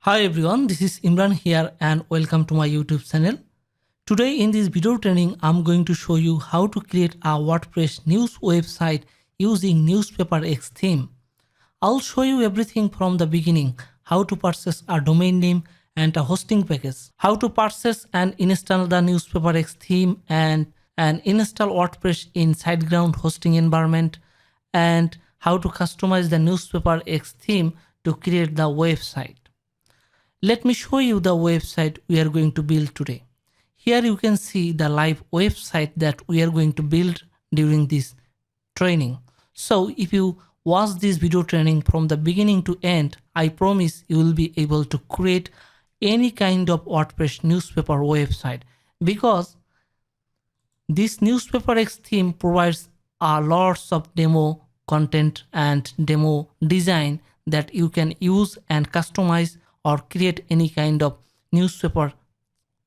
Hi everyone, this is Imran here and welcome to my YouTube channel. Today in this video training, I'm going to show you how to create a WordPress news website using Newspaper X theme. I'll show you everything from the beginning, how to purchase a domain name and a hosting package, how to purchase and install the Newspaper X theme and install WordPress in SiteGround hosting environment, and how to customize the Newspaper X theme to create the website. Let me show you the website we are going to build today. Here you can see the live website that we are going to build during this training. So if you watch this video training from the beginning to end, I promise you will be able to create any kind of WordPress newspaper website, because this Newspaper X theme provides a lots of demo content and demo design that you can use and customize or create any kind of newspaper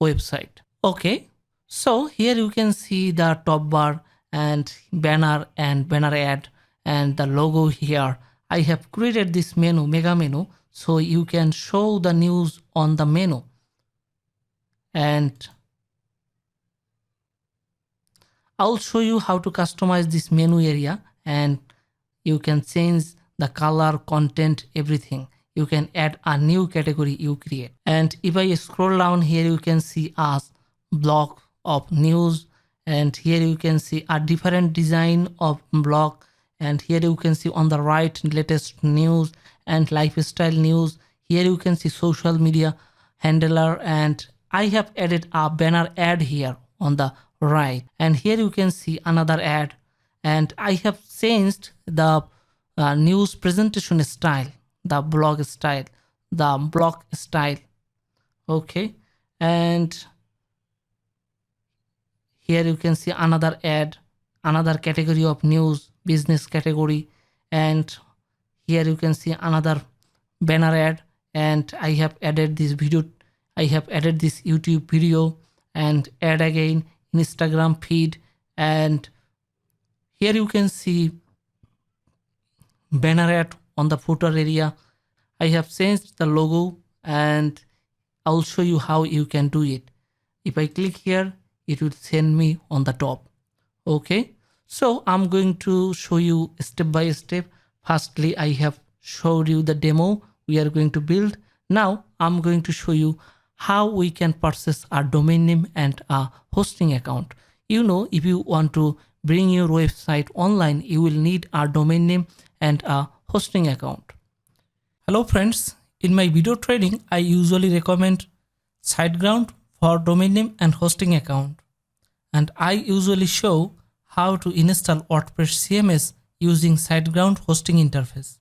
website. Okay, so here you can see the top bar and banner ad and the logo here. I have created this menu, mega menu, so you can show the news on the menu. And I'll show you how to customize this menu area, and you can change the color, content, everything. You can add a new category you create. And if I scroll down here, you can see a block of news, and here you can see a different design of block, and here you can see on the right latest news and lifestyle news. Here you can see social media handler, and I have added a banner ad here on the right, and here you can see another ad, and I have changed the news presentation style, the blog style, the block style. Okay, and here you can see another ad, another category of news, business category, and here you can see another banner ad, and I have added this video, I have added this YouTube video, and add again Instagram feed, and here you can see banner ad on the footer area. I have changed the logo, and I'll show you how you can do it. If I click here, it will send me on the top. Okay, so I'm going to show you step by step. Firstly, I have showed you the demo we are going to build. Now I'm going to show you how we can purchase a domain name and a hosting account. You know, if you want to bring your website online, you will need a domain name and a hosting account. Hello friends, in my video training, I usually recommend SiteGround for domain name and hosting account. And I usually show how to install WordPress CMS using SiteGround hosting interface.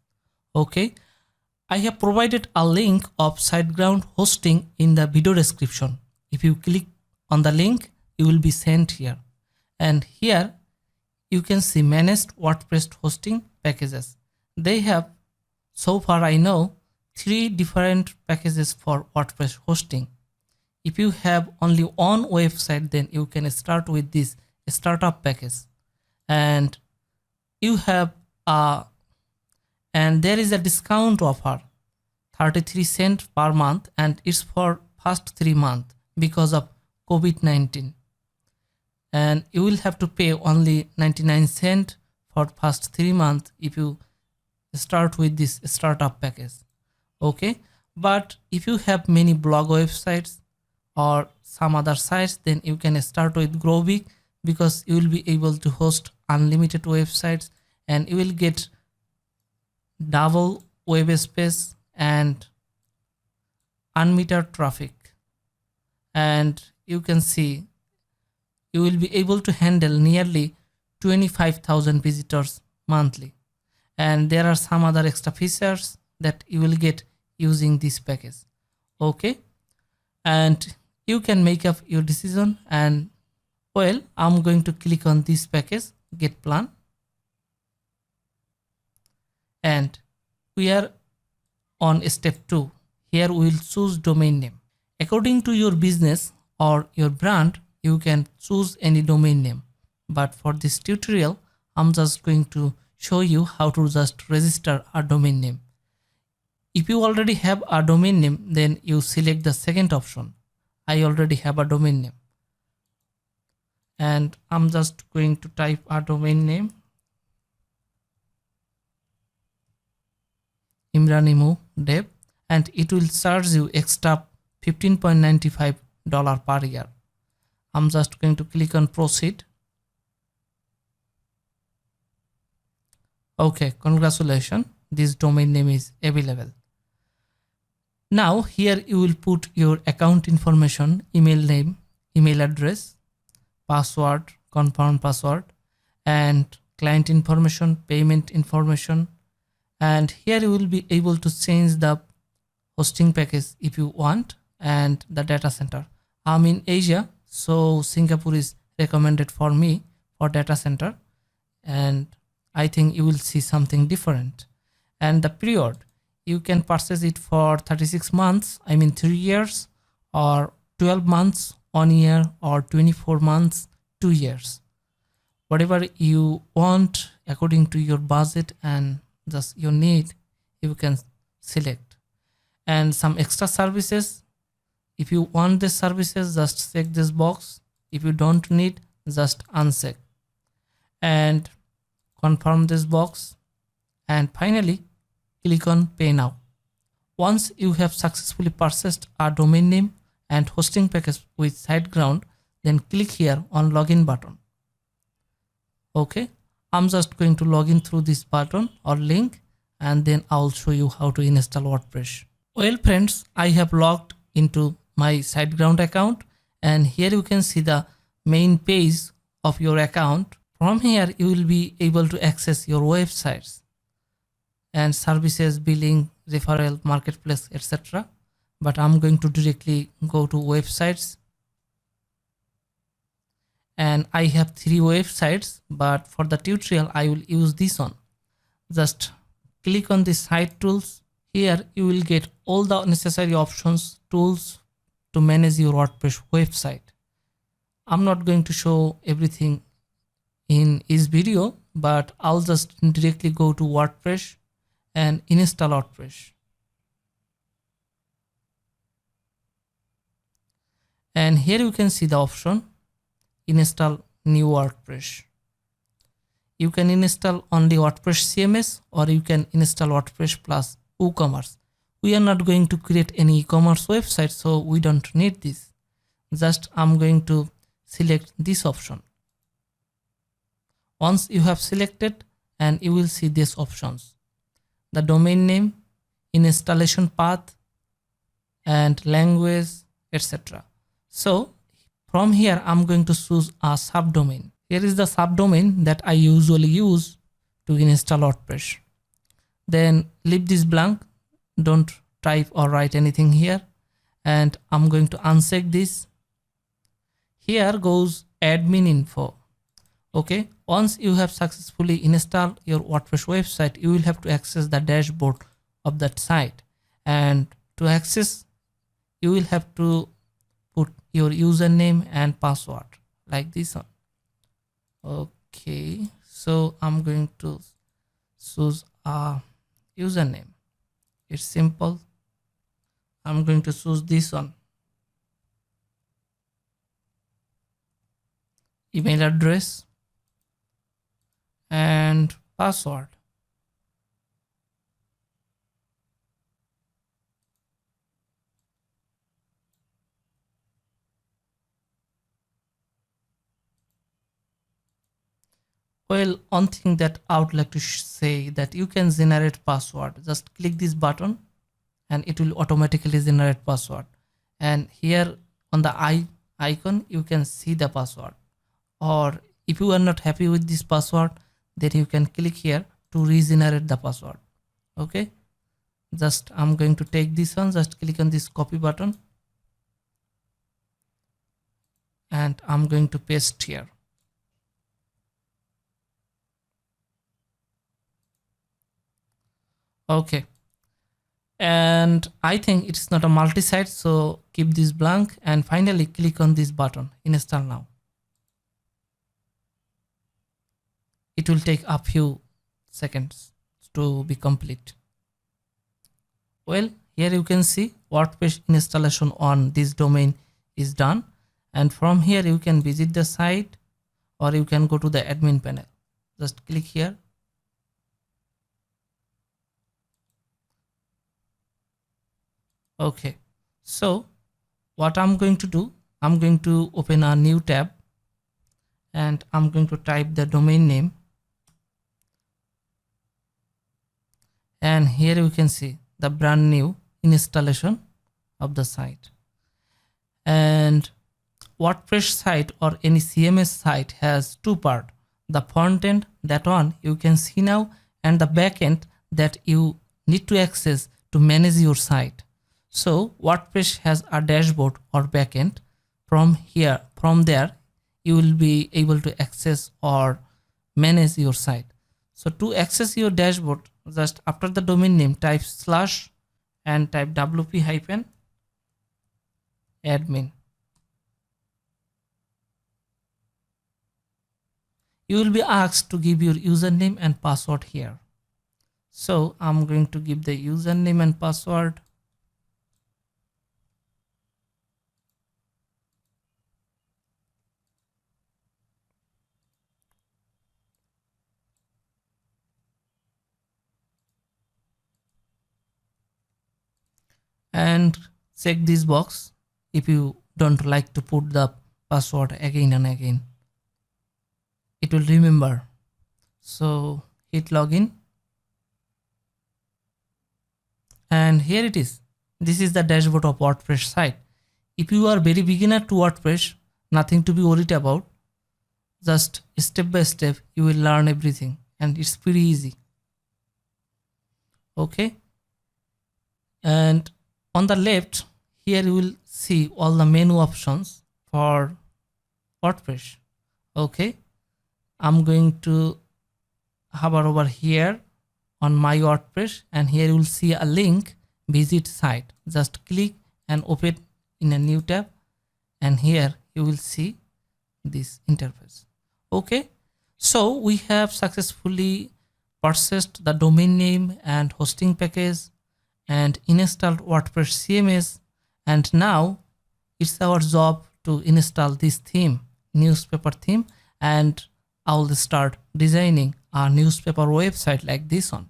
Okay, I have provided a link of SiteGround hosting in the video description. If you click on the link, you will be sent here. And here you can see managed WordPress hosting packages. They have, so far I know, 3 different packages for WordPress hosting. If you have only one website, then you can start with this startup package, and you have and there is a discount offer, 33 cents per month, and it's for first 3 months because of COVID-19, and you will have to pay only 99 cents for first 3 months if you start with this startup package. Okay, but if you have many blog websites or some other sites, then you can start with Grow Big, because you will be able to host unlimited websites, and you will get double web space and unmetered traffic, and you can see you will be able to handle nearly 25,000 visitors monthly. And there are some other extra features that you will get using this package. Okay, and you can make up your decision. And well, I'm going to click on this package, get plan, and we are on step 2. Here we will choose domain name. According to your business or your brand, you can choose any domain name, but for this tutorial I'm just going to show you how to just register a domain name. If you already have a domain name, then you select the second option. I already have a domain name, and I'm just going to type a domain name, Imranimu Dev, and it will charge you extra $15.95 per year. I'm just going to click on proceed. Okay, congratulations, this domain name is available. Now here you will put your account information, email name, email address, password, confirm password, and client information, payment information, and here you will be able to change the hosting package if you want, and the data center. I'm in Asia, so Singapore is recommended for me for data center, and I think you will see something different. And the period, you can purchase it for 36 months, I mean 3 years, or 12 months, 1 year, or 24 months, 2 years. Whatever you want according to your budget and just your need, you can select. And some extra services, if you want the services, just check this box. If you don't need, just uncheck and confirm this box, and finally click on pay now. Once you have successfully purchased a domain name and hosting package with SiteGround, then click here on login button. Okay, I'm just going to log in through this button or link, and then I'll show you how to install WordPress. Well friends, I have logged into my SiteGround account, and here you can see the main page of your account. From here you will be able to access your websites and services, billing, referral, marketplace, etc. But I'm going to directly go to websites, and I have 3 websites, but for the tutorial I will use this one. Just click on the site tools. Here you will get all the necessary options, tools to manage your WordPress website. I'm not going to show everything in this video, but I'll just directly go to WordPress and install WordPress. And here you can see the option install new WordPress. You can install only WordPress CMS, or you can install WordPress plus WooCommerce. We are not going to create any e-commerce website, so we don't need this. Just I'm going to select this option. Once you have selected, and you will see these options: the domain name, installation path, and language, etc. So from here I'm going to choose a subdomain. Here is the subdomain that I usually use to install WordPress. Then leave this blank, don't type or write anything here, and I'm going to uncheck this. Here goes admin info. Okay, once you have successfully installed your WordPress website, you will have to access the dashboard of that site, and to access you will have to put your username and password like this one. Okay, so I'm going to choose a username. It's simple. I'm going to choose this one. Email address and password. Well, one thing that I would like to say that you can generate password. Just click this button and it will automatically generate password. And here on the icon, you can see the password. Or if you are not happy with this password, then you can click here to regenerate the password. Okay, just I'm going to take this one. Just click on this copy button, and I'm going to paste here. Okay, and I think it's not a multi-site, so keep this blank, and finally click on this button, install now. It will take a few seconds to be complete. Well, here you can see WordPress installation on this domain is done, and from here you can visit the site or you can go to the admin panel. Just click here. Okay, so what I'm going to do, I'm going to open a new tab and I'm going to type the domain name, and here you can see the brand new installation of the site. And WordPress site or any CMS site has two parts: the front end, that one you can see now, and the back end that you need to access to manage your site. So WordPress has a dashboard or backend. From there you will be able to access or manage your site. So to access your dashboard, just after the domain name type slash and type wp-admin. You will be asked to give your username and password here. So I'm going to give the username and password. And check this box if you don't like to put the password again and again. It will remember. So hit login. And here it is. This is the dashboard of WordPress site. If you are very beginner to WordPress, nothing to be worried about. Just step by step you will learn everything, and it's pretty easy. Okay. And on the left here you will see all the menu options for WordPress. Okay, I'm going to hover over here on my WordPress, and here you will see a link, visit site. Just click and open in a new tab, and here you will see this interface. Okay, so we have successfully purchased the domain name and hosting package and installed WordPress CMS, and now it's our job to install this theme, newspaper theme, and I'll start designing a newspaper website like this one.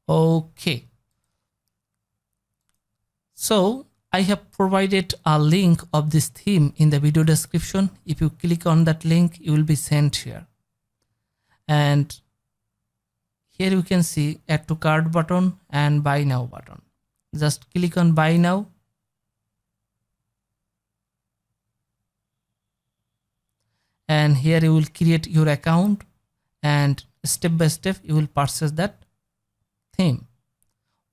Okay, so I have provided a link of this theme in the video description. If you click on that link, you will be sent here, and here you can see add to cart button and buy now button. Just click on buy now. And here you will create your account, and step by step you will purchase that theme.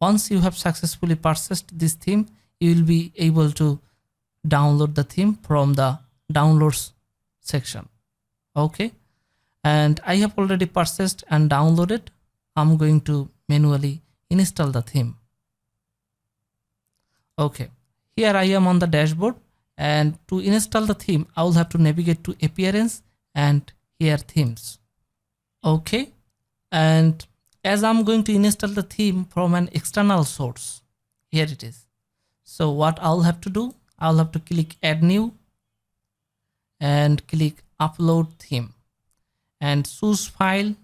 Once you have successfully purchased this theme, you will be able to download the theme from the downloads section. Okay, and I have already purchased and downloaded. I'm going to manually install the theme. Okay, here I am on the dashboard, and to install the theme I will have to navigate to appearance and here themes. Okay, and as I'm going to install the theme from an external source, here it is. So what I'll have to do, I'll have to click add new and click upload theme and choose file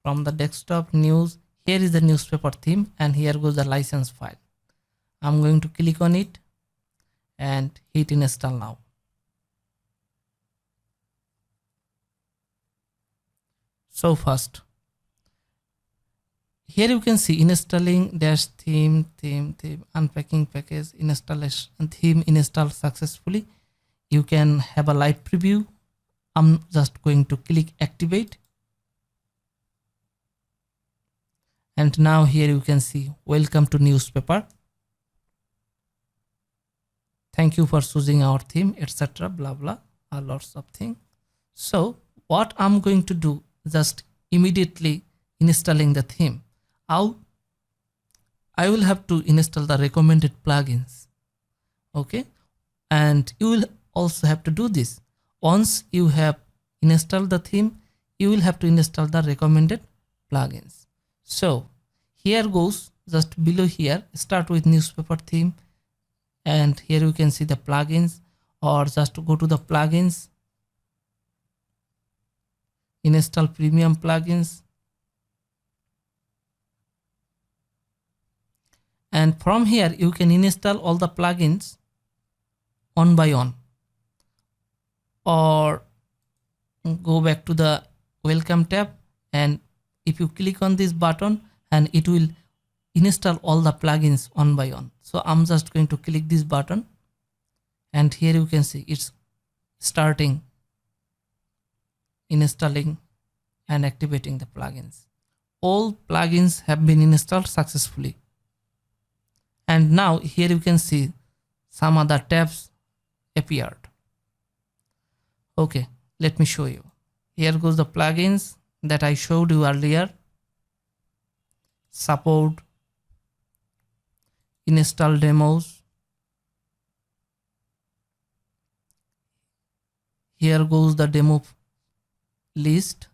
from the desktop news. Here is the newspaper theme, and here goes the license file. I'm going to click on it and hit install now. So fast. Here you can see installing dash theme, unpacking package, installation theme installed successfully. You can have a live preview. I'm just going to click activate. And now here you can see welcome to newspaper. Thank you for choosing our theme, etc. Blah blah, lots of things. So what I'm going to do, just immediately installing the theme. I will have to install the recommended plugins. Okay, and you will also have to do this. Once you have installed the theme, you will have to install the recommended plugins. So here goes, just below here, start with newspaper theme, and here you can see the plugins, or just go to the plugins, install premium plugins, and from here you can install all the plugins one by one, or go back to the welcome tab, and if you click on this button, and it will install all the plugins one by one. So I'm just going to click this button, and here you can see it's starting installing and activating the plugins. All plugins have been installed successfully, and now here you can see some other tabs appeared. Okay, let me show you. Here goes the plugins that I showed you earlier: support, install demos. Here goes the demo list,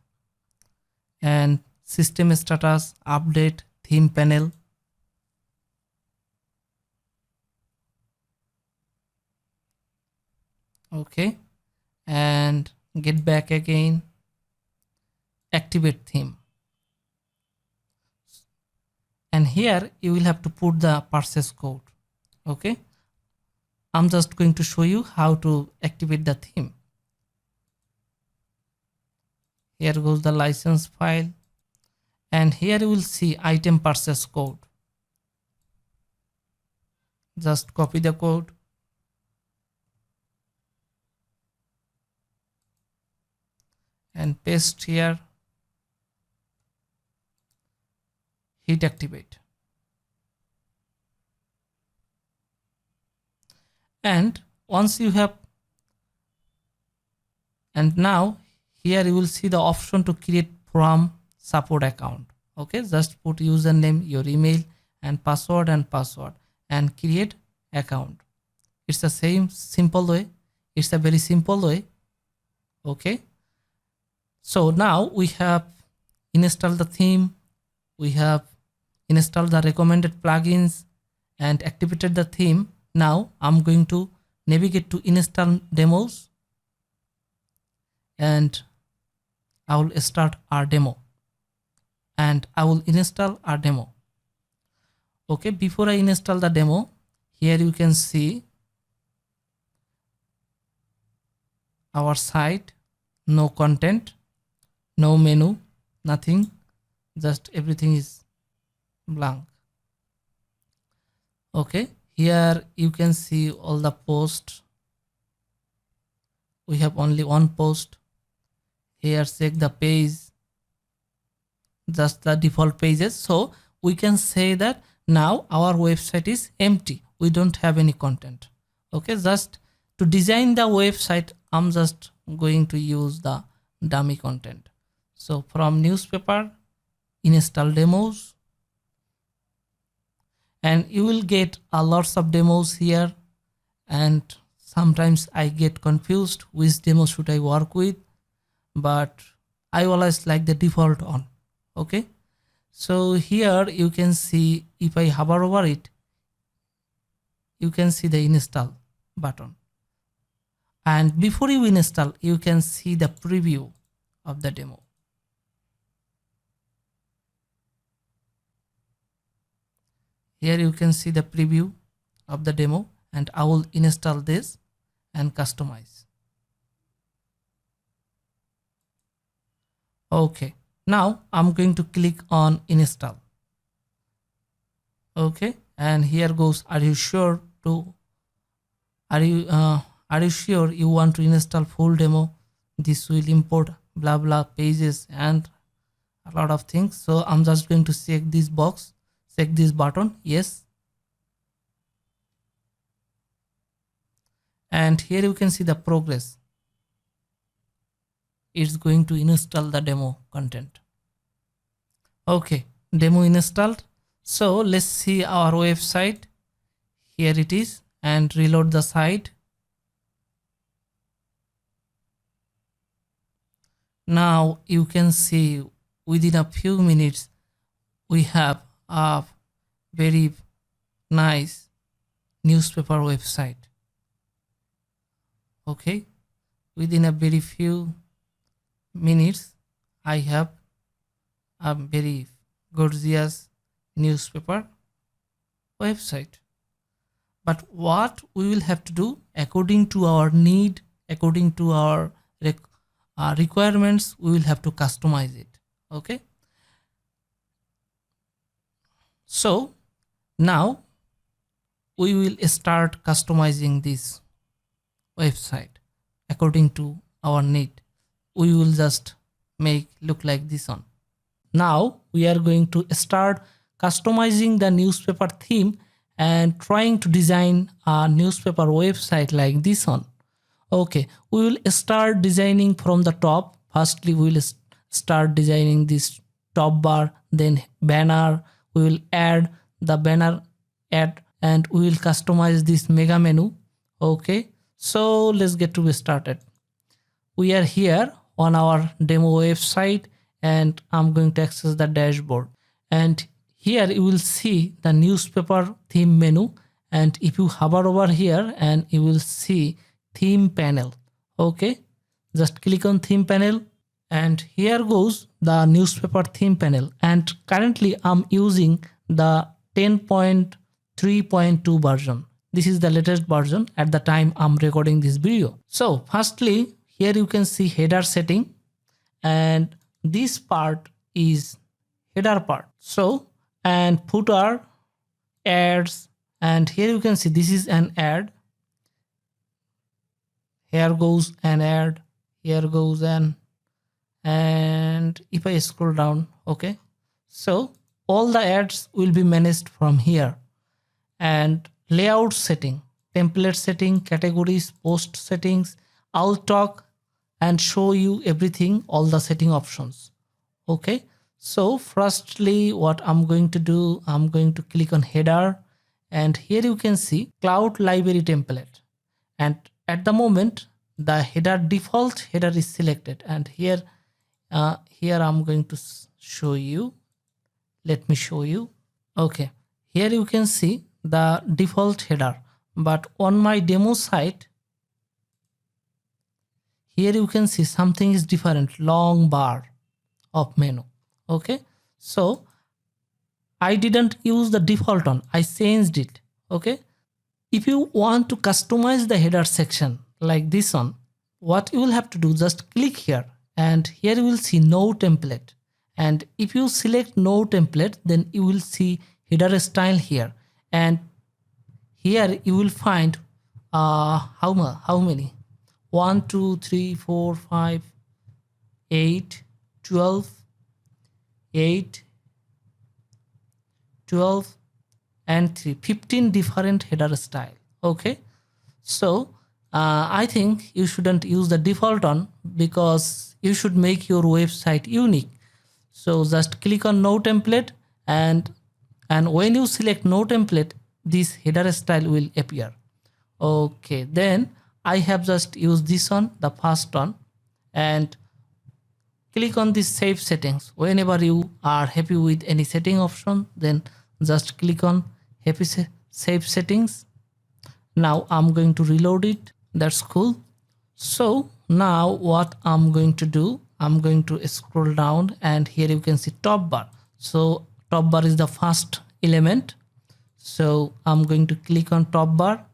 and system status, update, theme panel. Okay, and get back again, activate theme, and here you will have to put the purchase code. Okay, I'm just going to show you how to activate the theme. Here goes the license file, and here you will see item purchase code. Just copy the code, and paste here, hit activate, and once you have, and now here you will see the option to create from support account. Okay, just put username, your email, and password, and create account. It's the same simple way. It's a very simple way. Okay, so now we have installed the theme, we have installed the recommended plugins and activated the theme. Now I'm going to navigate to install demos, and I will start our demo, and I will install our demo. Okay, before I install the demo, here you can see our site, no content, no menu, nothing, just everything is blank. Okay, here you can see all the posts. We have only one post. Here check the page, just the default pages. So we can say that now our website is empty, we don't have any content. Okay, just to design the website, I'm just going to use the dummy content. So from newspaper, install demos, and you will get a lots of demos here, and sometimes I get confused which demo should I work with, but I always like the default one. Okay, so here you can see, if I hover over it, you can see the install button, and before you install, you can see the preview of the demo. Here you can see the preview of the demo, and I will install this and customize. Okay, now I'm going to click on install. Okay, and here goes, are you sure you want to install full demo? This will import blah blah pages and a lot of things. So I'm just going to check this box, check this button, yes. And here you can see the progress. It's going to install the demo content. Okay, demo installed. So let's see our website. Here it is, and reload the site. Now you can see within a few minutes we have a very nice newspaper website. Okay, within a very few minutes I have a very gorgeous newspaper website. But what we will have to do, according to our need, according to our requirements, we will have to customize it. Okay, so now we will start customizing this website according to our need. We will just make look like this one. Now we are going to start customizing the newspaper theme and trying to design a newspaper website like this one. Okay, we will start designing from the top. Firstly, we will start designing this top bar, then banner. We will add the banner ad and we will customize this mega menu. Okay, so let's get to be started. We are here on our demo website and I'm going to access the dashboard, and here you will see the newspaper theme menu, and if you hover over here and you will see theme panel. Okay, just click on theme panel and here goes the newspaper theme panel, and currently I'm using the 10.3.2 version. This is the latest version at the time I'm recording this video. So firstly, here you can see header setting, and this part is header part. So, and footer, ads, and here you can see this is an ad. Here goes an ad, here goes an, and if I scroll down, okay, so all the ads will be managed from here. And layout setting, template setting, categories, post settings, I'll talk and show you everything, all the setting options. Okay, so firstly what I'm going to do, I'm going to click on header, and here you can see cloud library template, and at the moment the header default header is selected, and here I'm going to show you. Let me show you. Okay, here you can see the default header, but on my demo site here you can see something is different, long bar of menu. Okay, so I didn't use the default one, I changed it. Okay, if you want to customize the header section like this one, what you will have to do, just click here and here you will see no template, and if you select no template then you will see header style here, and here you will find how many 1 2 3 4 5 8 12 8 12 and 3 15 different header style. Okay, so I think you shouldn't use the default one because you should make your website unique. So just click on no template, and when you select no template, this header style will appear. Okay, then I have just used this one, the first one, and click on this save settings. Whenever you are happy with any setting option, then just click on happy save settings. Now I'm going to reload it. That's cool. So now what I'm going to do, I'm going to scroll down and here you can see top bar. So top bar is the first element. So I'm going to click on top bar,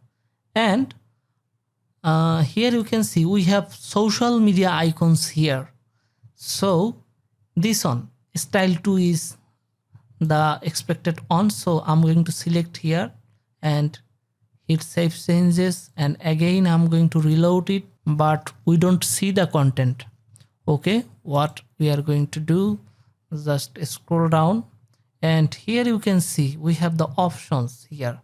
and here you can see we have social media icons here. So this one, style 2 is the expected on. So I'm going to select here and hit save changes, and again I'm going to reload it, but we don't see the content. Okay, what we are going to do, just scroll down and here you can see we have the options here.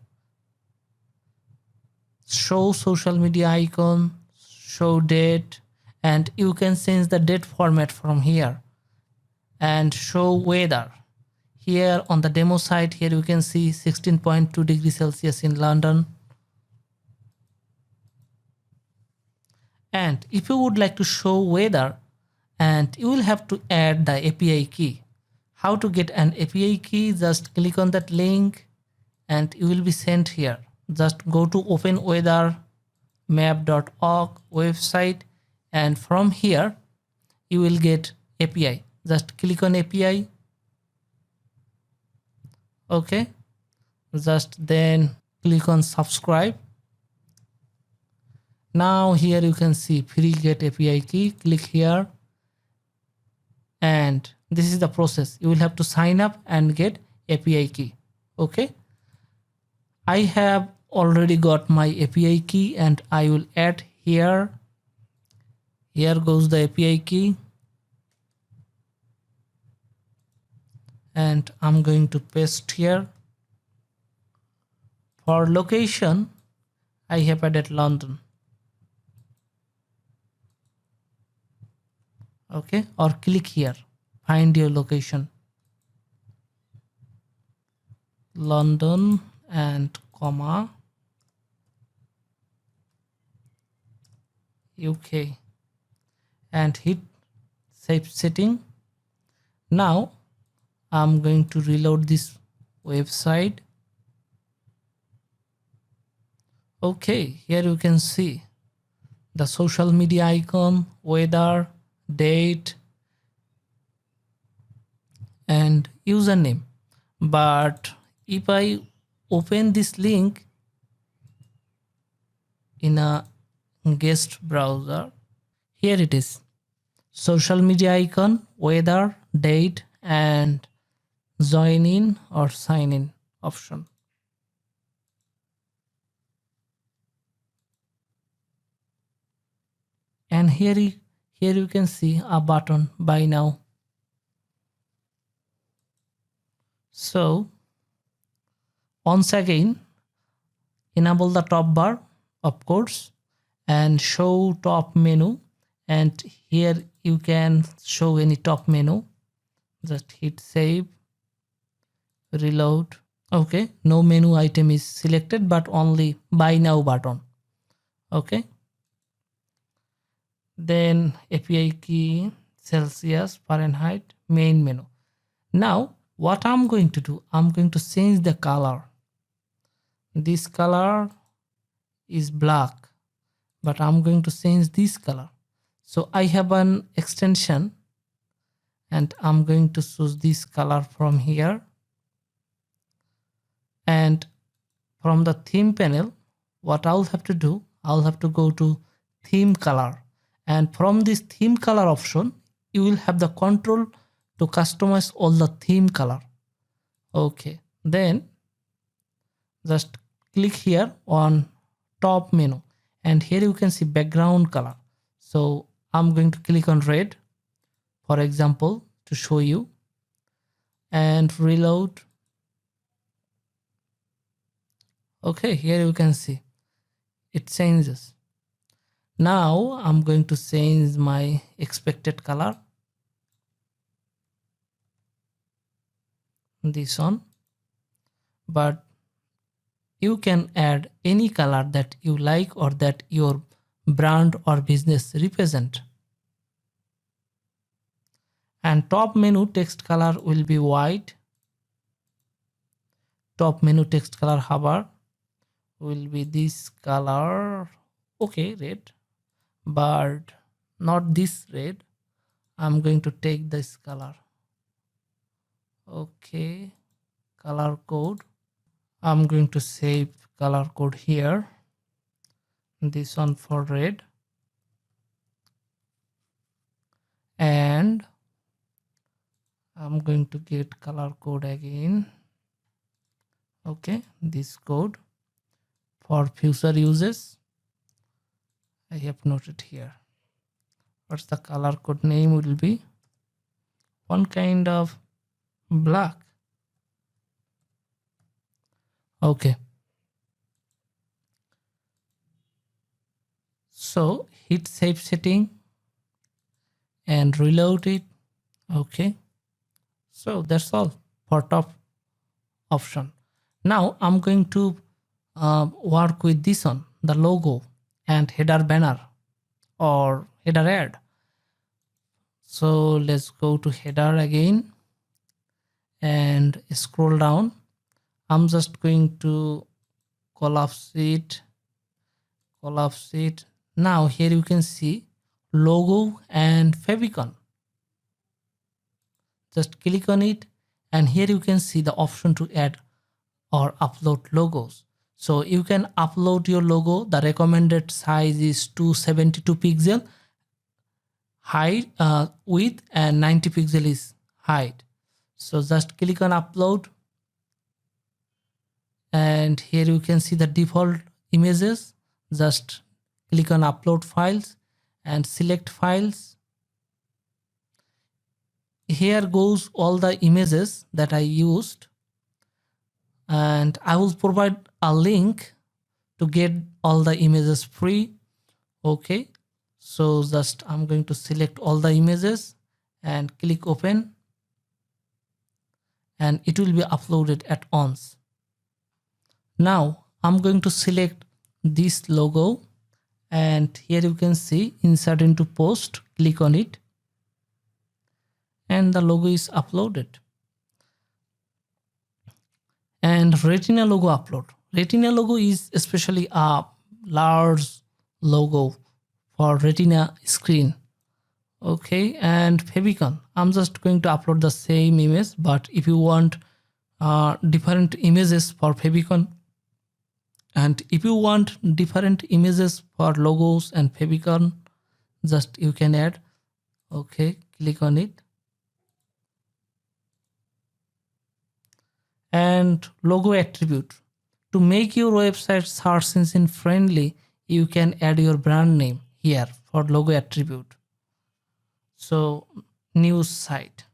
Show social media icon, show date, and you can change the date format from here, and show weather. Here on the demo site, here you can see 16.2 degrees Celsius in London. And if you would like to show weather, and you will have to add the API key. how to get an API key, just click on that link and you will be sent here. Just go to openweathermap.org website and from here you will get API. Just click on API. Okay, just then click on subscribe. Now here you can see free get API key. Click here and this is the process. You will have to sign up and get API key. Okay, I have already got my API key and I will add here. Here goes the API key and I'm going to paste here. For location I have added London. Okay, or click here, find your location, London and comma UK and hit save setting. Now I'm going to reload this website. Okay, here you can see the social media icon, weather, date and username. But if I open this link in a guest browser, here it is, social media icon, weather, date and join in or sign in option. And here you can see a button buy now. So once again enable the top bar of course and show top menu, and here you can show any top menu. Just hit save, reload. Okay, no menu item is selected but only buy now button. Okay, then API key, Celsius, Fahrenheit, main menu. Now what I'm going to do, I'm going to change the color. This color is black but I'm going to change this color. So I have an extension and I'm going to choose this color from here, and from the theme panel what I'll have to do, I'll have to go to theme color, and from this theme color option you will have the control to customize all the theme color. Okay, then just click here on top menu and here you can see background color. So I'm going to click on red for example to show you and reload. Okay, here you can see it changes. Now I'm going to change my expected color, this one, but you can add any color that you like or that your brand or business represent. And top menu text color will be white. Top menu text color hover will be this color. Okay, red, but not this red. I'm going to take this color. Okay, color code. I'm going to save color code here. This one for red. And I'm going to get color code again. Okay, this code for future uses I have noted here. What's the color code name will be? One kind of black. Okay, so hit save setting and reload it. Okay, so that's all for top option. Now I'm going to work with this one, the logo and header banner or header ad. So let's go to header again and scroll down. I'm just going to collapse it. Now here you can see logo and favicon. Just click on it, and here you can see the option to add or upload logos. So you can upload your logo. The recommended size is 272 pixel height, width, and 90 pixel is height. So just click on upload, and here you can see the default images. Just click on upload files and select files. Here goes all the images that I used, and I will provide a link to get all the images free. Okay, so just I'm going to select all the images and click open, and it will be uploaded at once. Now I'm going to select this logo, and here you can see insert into post. Click on it, and the logo is uploaded. And retina logo upload. Retina logo is especially a large logo for retina screen. Okay, and favicon, I'm just going to upload the same image, but if you want different images for favicon, and if you want different images for logos and favicon, just you can add. Okay, click on it. And logo attribute. To make your website search engine friendly, you can add your brand name here for logo attribute. So news site.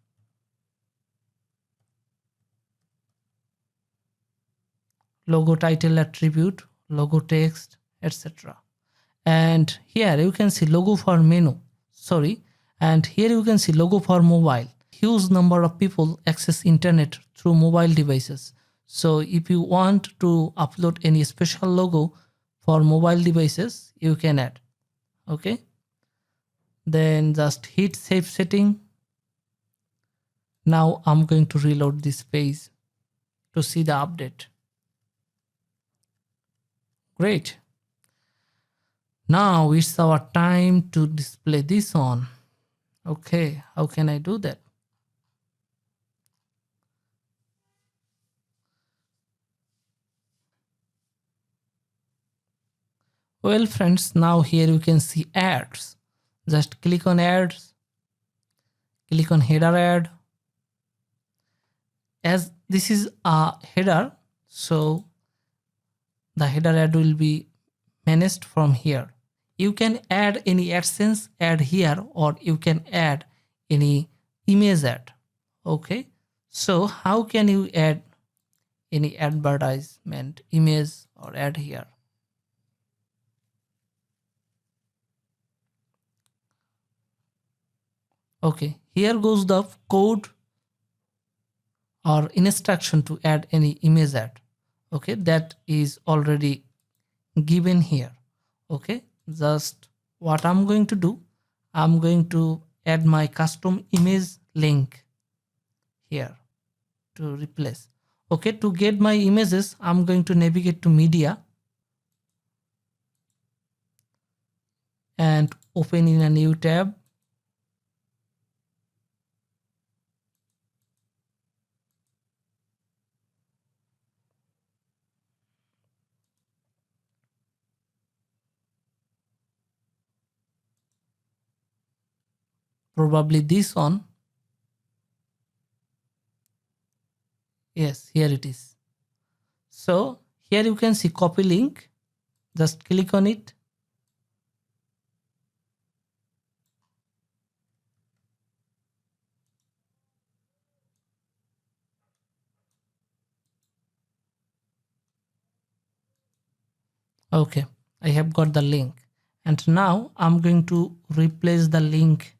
Logo title attribute, logo text, etc. And here you can see logo for menu. And here you can see logo for mobile. Huge number of people access internet through mobile devices. So if you want to upload any special logo for mobile devices, you can add. Okay. Then just hit save setting. Now I'm going to reload this page to see the update. Great. Now it's our time to display this on. Okay, how can I do that? Well friends, now here you can see ads. Just click on ads, click on header ad. As this is a header, so the header ad will be managed from here. You can add any AdSense ad here, or you can add any image ad. Okay, so how can you add any advertisement image or ad here? Okay, here goes the code or instruction to add any image ad. Okay, that is already given here. Okay, just what I'm going to do, I'm going to add my custom image link here to replace. Okay, to get my images, I'm going to navigate to media and open in a new tab. Probably this one. Yes, here it is. So here you can see copy link. Just click on it. Okay, I have got the link, and now I'm going to replace the link.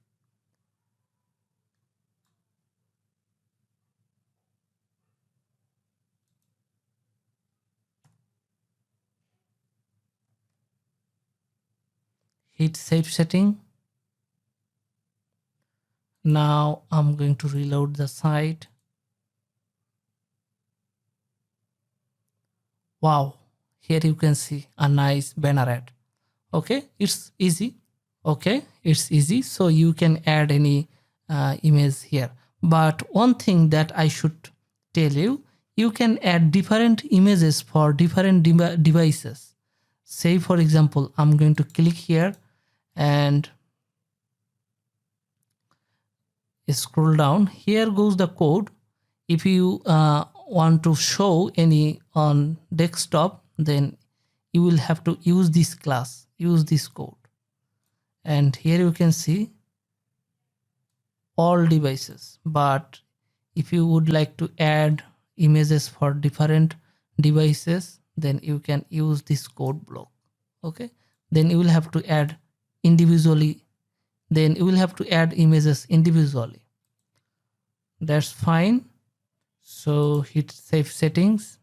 Hit save setting. Now I'm going to reload the site. Wow, here you can see a nice banner ad. Okay, it's easy. Okay, it's easy, so you can add any image here. But one thing that I should tell you, you can add different images for different devices. Say for example, I'm going to click here and scroll down. Here goes the code. If you want to show any on desktop, then you will have to use this class, use this code. And here you can see all devices. But if you would like to add images for different devices, then you can use this code block. Okay, then you will have to add individually, then you will have to add images individually. That's fine. So hit save settings.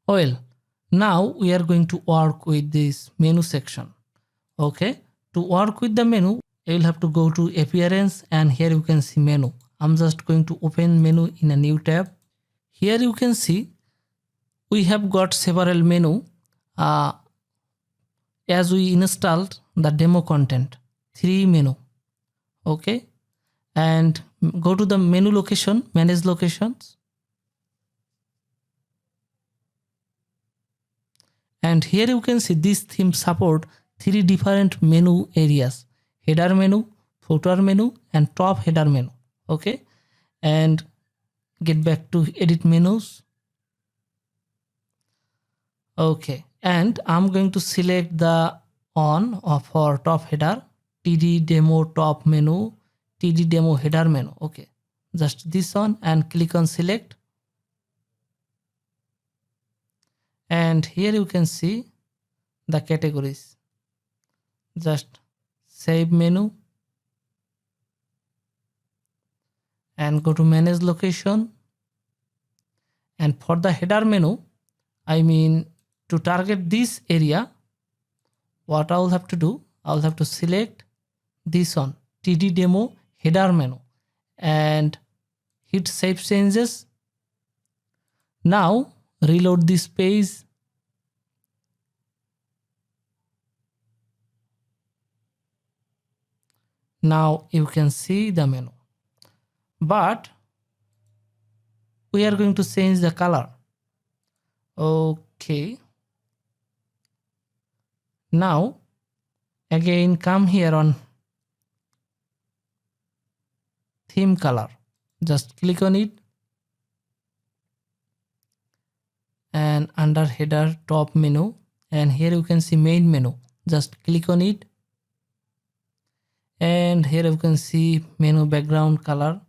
Well, now we are going to work with this menu section. Okay, to work with the menu, you will have to go to appearance, and here you can see menu. I'm just going to open menu in a new tab. Here you can see we have got several menu as we installed the demo content, 3 menu. Okay, and go to the menu location, manage locations, and here you can see this theme support 3 different menu areas: header menu, footer menu, and top header menu. Okay, and get back to edit menus. Okay, and I'm going to select the on for top header, td demo top menu, td demo header menu. Okay, just this one, and click on select. And here you can see the categories. Just save menu and go to manage location. And for the header menu, I mean to target this area, what I'll have to do, I'll have to select this one, td demo header menu, and hit save changes. Now reload this page. Now you can see the menu, but we are going to change the color. Okay, now again come here on theme color, just click on it, and under header top menu, and here you can see main menu, just click on it, and here you can see menu background color.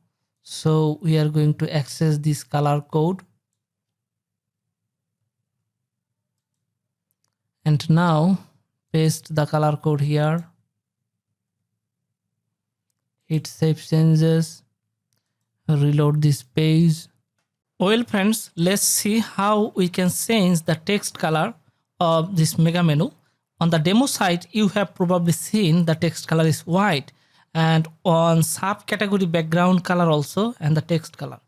So we are going to access this color code, and now paste the color code here, hit save changes, reload this page. Well friends, let's see how we can change the text color of this mega menu. On the demo site, you have probably seen the text color is white, and on subcategory background color also, and the text color.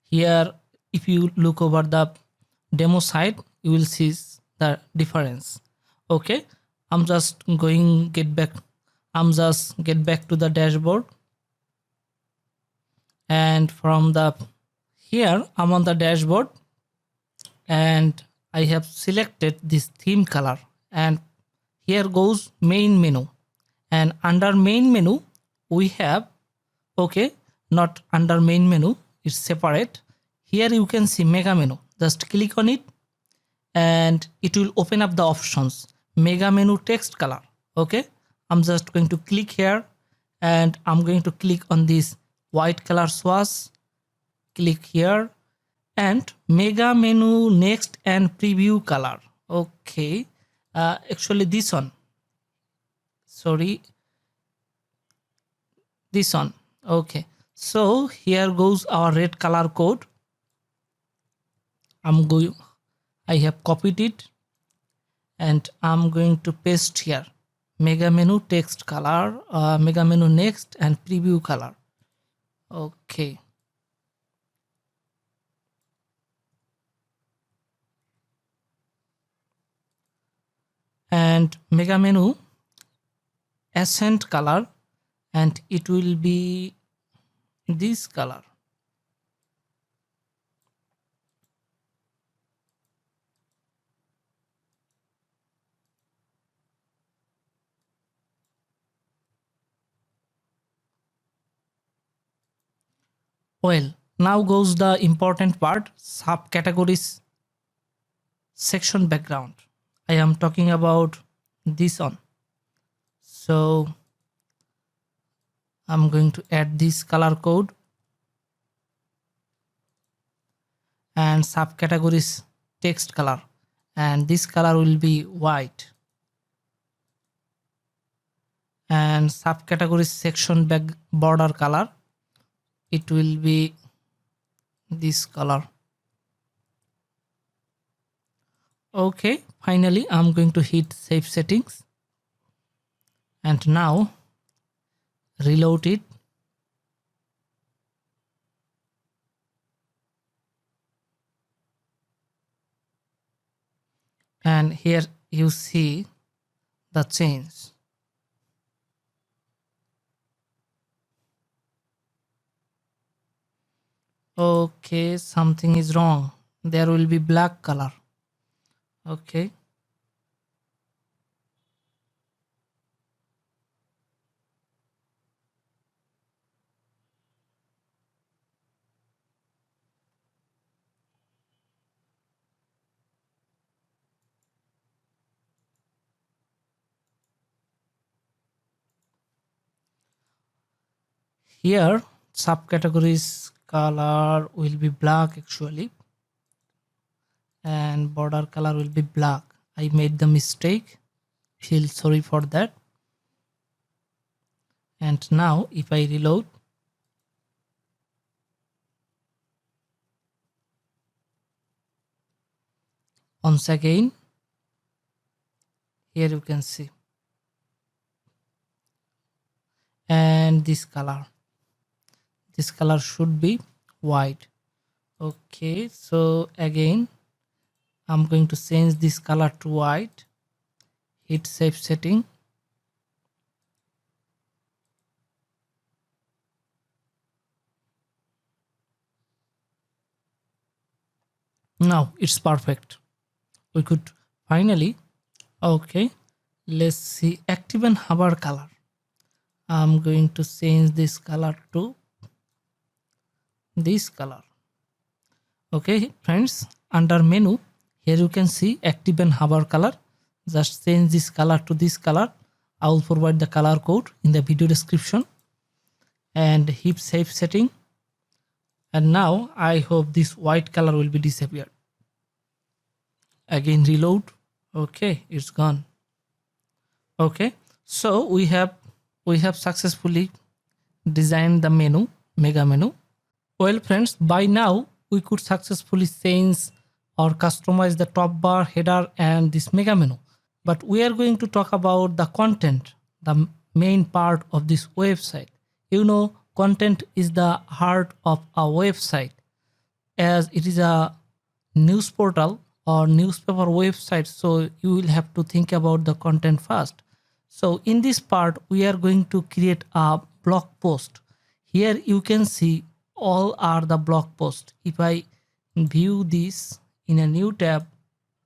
Here, if you look over the demo site, you will see the difference. Okay, I'm just get back to the dashboard, and from the here I'm on the dashboard, and I have selected this theme color, and here goes main menu, and under main menu we have, okay, not under main menu, it's separate. Here you can see mega menu, just click on it and it will open up the options, mega menu text color. Okay, I'm just going to click here, and I'm going to click on this white color swatch, click here, and mega menu next and preview color. Okay, actually this one, sorry, this one. Okay, so here goes our red color code. I have copied it, and I'm going to paste here, mega menu text color, mega menu next and preview color. Okay, and mega menu accent color, and it will be this color. Well, now goes the important part, subcategories section background. I am talking about this one. So I'm going to add this color code and subcategories text color, and this color will be white, and subcategories section back border color, it will be this color. Okay, finally I'm going to hit save settings, and now reload it. And here you see the change. Okay, something is wrong. There will be black color. Okay. Here subcategories color will be black actually, and border color will be black. I made the mistake. Feel sorry for that. And now if I reload, once again, here you can see, and this color should be white. Okay, so again I'm going to change this color to white, hit save setting. Now it's perfect. We could finally, okay, let's see active and hover color. I'm going to change this color to this color. Okay friends, under menu here you can see active and hover color. Just change this color to this color. I will provide the color code in the video description, and hit save setting. And now I hope this white color will be disappeared. Again reload. Okay, it's gone. Okay, so we have successfully designed the menu, mega menu. Well friends, by now we could successfully change or customize the top bar, header and this mega menu. But we are going to talk about the content, the main part of this website. You know, content is the heart of a website, as it is a news portal or newspaper website, so you will have to think about the content first. So in this part we are going to create a blog post. Here you can see all are the blog posts. If I view this in a new tab,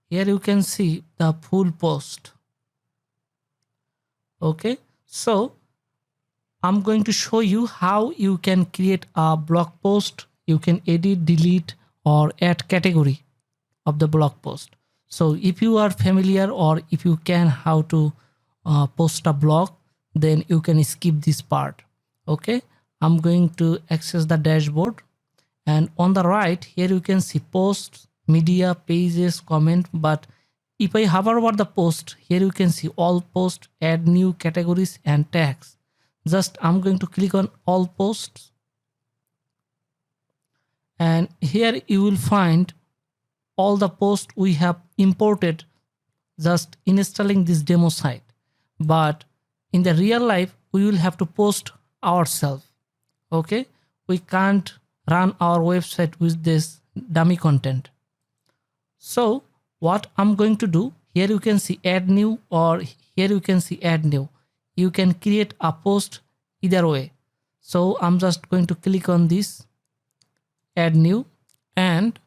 here you can see the full post. Okay, so I'm going to show you how you can create a blog post. You can edit, delete or add category of the blog post. So if you are familiar or if you can how to post a blog, then you can skip this part. Okay, I'm going to access the dashboard, and on the right here you can see posts, media, pages, comment. But if I hover over the post, here you can see all posts, add new categories and tags. Just I'm going to click on all posts, and here you will find all the posts we have imported just installing this demo site. But in the real life we will have to post ourselves. Okay, we can't run our website with this dummy content. So what I'm going to do, here you can see add new, or here you can see add new. You can create a post either way. So I'm just going to click on this add new, and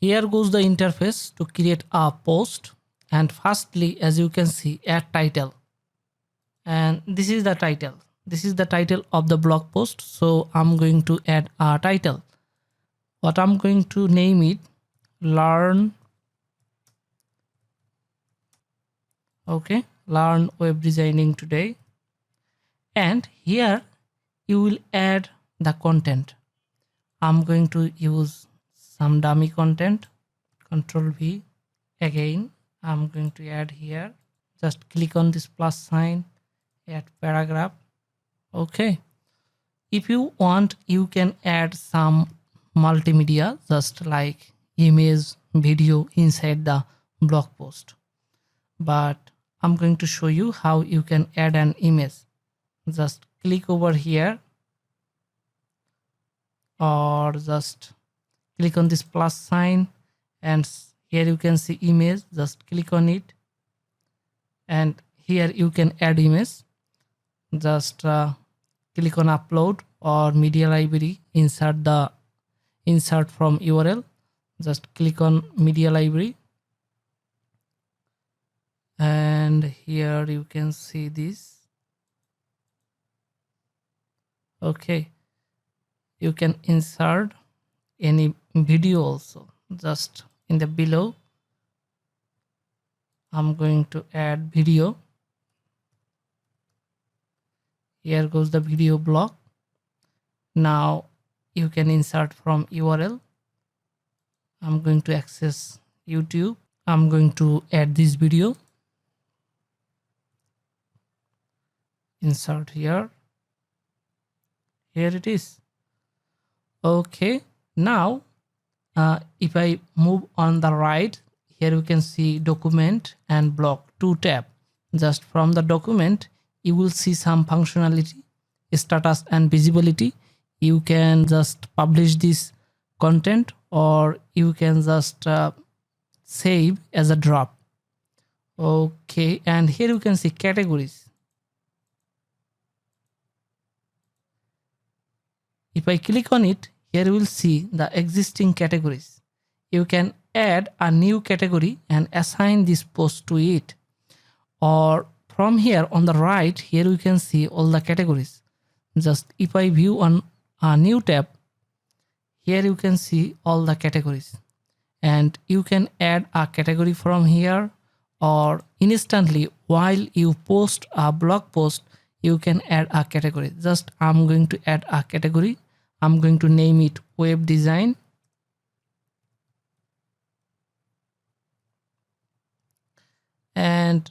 here goes the interface to create a post. And firstly, as you can see, add title, and this is the title. This is the title of the blog post. So I'm going to add a title. What I'm going to name it, learn, okay, learn web designing today. And here you will add the content. I'm going to use some dummy content. Control V. Again, I'm going to add here. Just click on this plus sign, add paragraph. Okay. If you want, you can add some multimedia, just like image, video inside the blog post. But I'm going to show you how you can add an image. Just click over here, or just click on this plus sign, and here you can see image. Just click on it, and here you can add image. Just click on upload or media library, insert from URL. Just click on media library, and here you can see this. Okay, you can insert any video also. Just in the below, I'm going to add video. Here goes the video block. Now you can insert from URL. I'm going to access YouTube. I'm going to add this video. Insert here. Here it is. Okay, now if I move on the right, here you can see document and blog, 2 tab. Just from the document, you will see some functionality, status and visibility. You can just publish this content, or you can just save as a drop. Okay, and here you can see categories. If I click on it, here you will see the existing categories. You can add a new category and assign this post to it. Or from here on the right, here you can see all the categories. Just if I view on a new tab, here you can see all the categories. And you can add a category from here, or instantly while you post a blog post, you can add a category. Just I'm going to add a category. I'm going to name it web design. And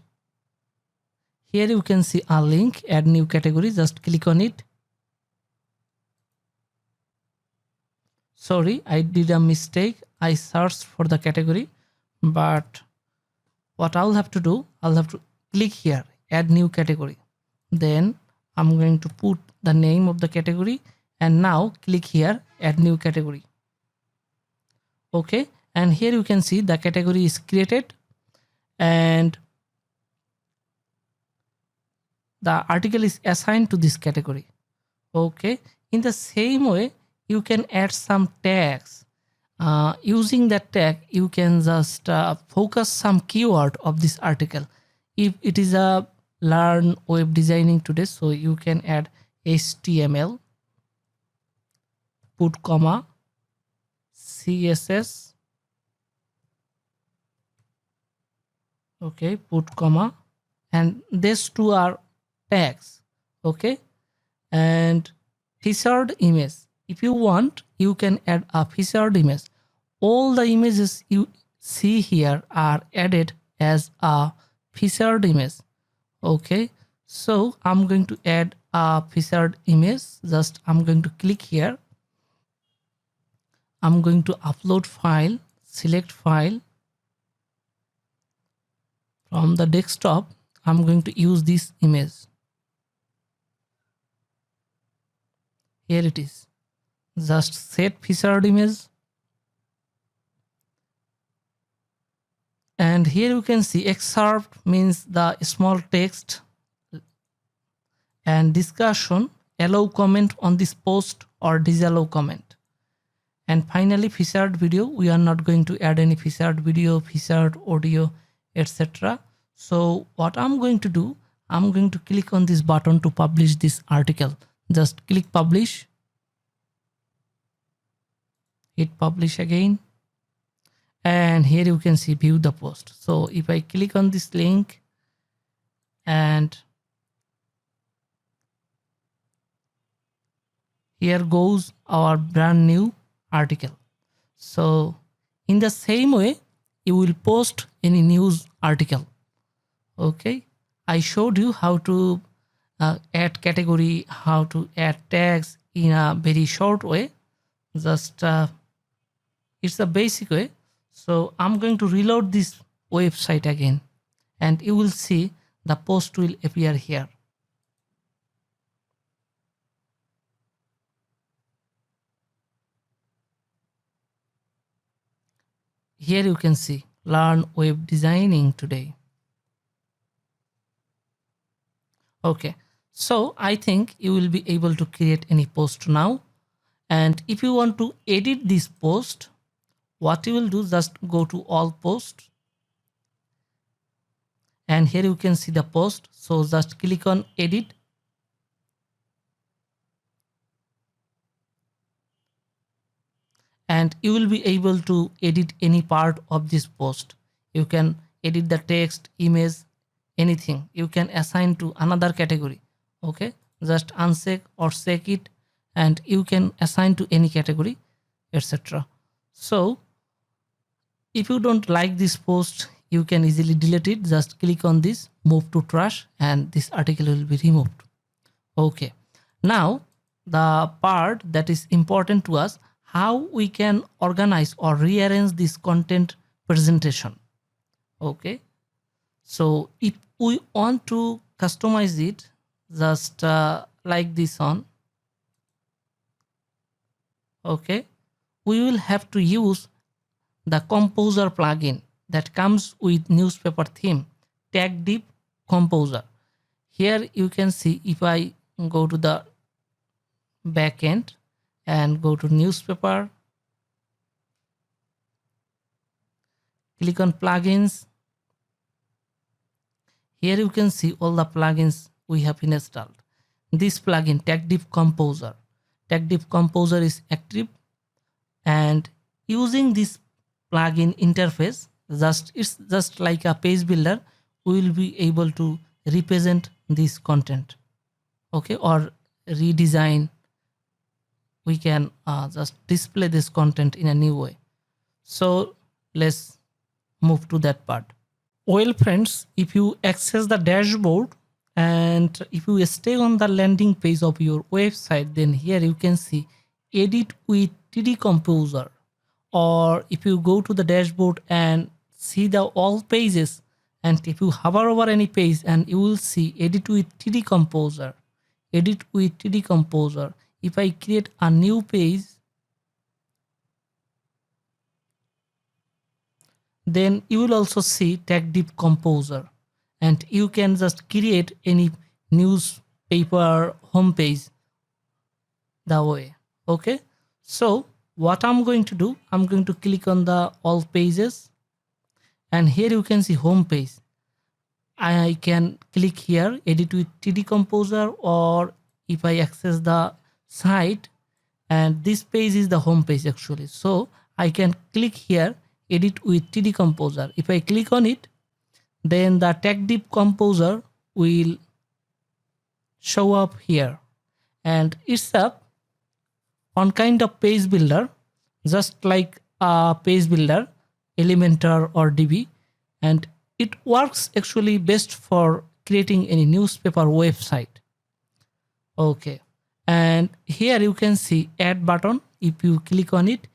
here you can see a link, add new category. Just click on it. Sorry, I did a mistake. I searched for the category, but what I'll have to do, I'll have to click here, add new category. Then I'm going to put the name of the category, and now click here, add new category. Okay, and here you can see the category is created, and the article is assigned to this category. Okay, in the same way, you can add some tags. Using that tag, you can just focus some keyword of this article. If it is a learn web designing today, so you can add HTML, put comma, CSS, okay, put comma, and these two are tags. Okay, and featured image. If you want, you can add a featured image. All the images you see here are added as a featured image. Okay, so I'm going to add a featured image. Just I'm going to click here. I'm going to upload file, select file. From the desktop, I'm going to use this image. Here it is. Just set featured image, and And here you can see excerpt means the small text, and discussion, allow comment on this post or disallow comment. And finally featured video, we are not going to add any featured video, featured audio, etc. So what I'm going to do, I'm going to click on this button to publish this article. Just click publish, hit publish again, and here you can see view the post. So if I click on this link, and here goes our brand new article. So in the same way you will post any news article. Okay, I showed you how to add category, how to add tags in a very short way. Just it's a basic way. So I'm going to reload this website again, and you will see the post will appear here. Here you can see learn web designing today. Okay, so I think you will be able to create any post now. And if you want to edit this post, what you will do, just go to all posts, and here you can see the post. So just click on edit, and you will be able to edit any part of this post. You can edit the text, image, anything. You can assign to another category. Okay, just uncheck or check it, and you can assign to any category, etc. So if you don't like this post, you can easily delete it. Just click on this, move to trash, and this article will be removed. Okay, now the part that is important to us, how we can organize or rearrange this content presentation. Okay, so if we want to customize it, just like this on. Okay, we will have to use the Composer plugin that comes with newspaper theme, Tagdiv Composer. Here you can see, if I go to the backend and go to newspaper, click on plugins. Here you can see all the plugins we have installed. This plugin, Tagdiv Composer. Tagdiv Composer is active, and using this plugin interface, it's just like a page builder, we will be able to represent this content. Okay, or redesign. We can just display this content in a new way. So let's move to that part. Well friends, if you access the dashboard and if you stay on the landing page of your website, then here you can see edit with 3D Composer. Or if you go to the dashboard and see the all pages, and if you hover over any page, and you will see edit with 3D Composer, edit with 3D Composer. If I create a new page, then you will also see Tagdiv Composer, and you can just create any newspaper homepage that way. Okay, so what I'm going to do, I'm going to click on the all pages, and here you can see home page. I can click here, edit with 3D Composer, or if I access the site, and this page is the home page actually. So I can click here, edit with 3D Composer. If I click on it, then the Tagdiv Composer will show up here, and it's a on kind of page builder, just like a page builder, Elementor or DB, and it works actually best for creating any newspaper website. Okay, and here you can see add button. If you click on it,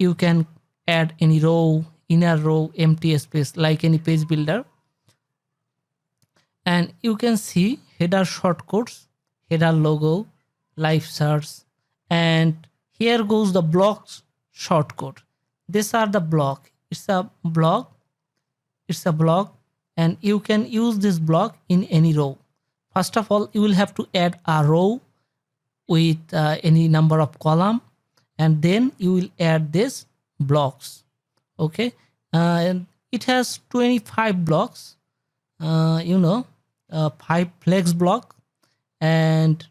you can add any row, inner row, empty space, like any page builder. And you can see header shortcuts, header logo, live search, and here goes the blocks shortcut. These are the block. It's a block it's a block, and you can use this block in any row. First of all, you will have to add a row with any number of column, and then you will add this blocks. Okay, and it has 25 blocks, 5 flex block and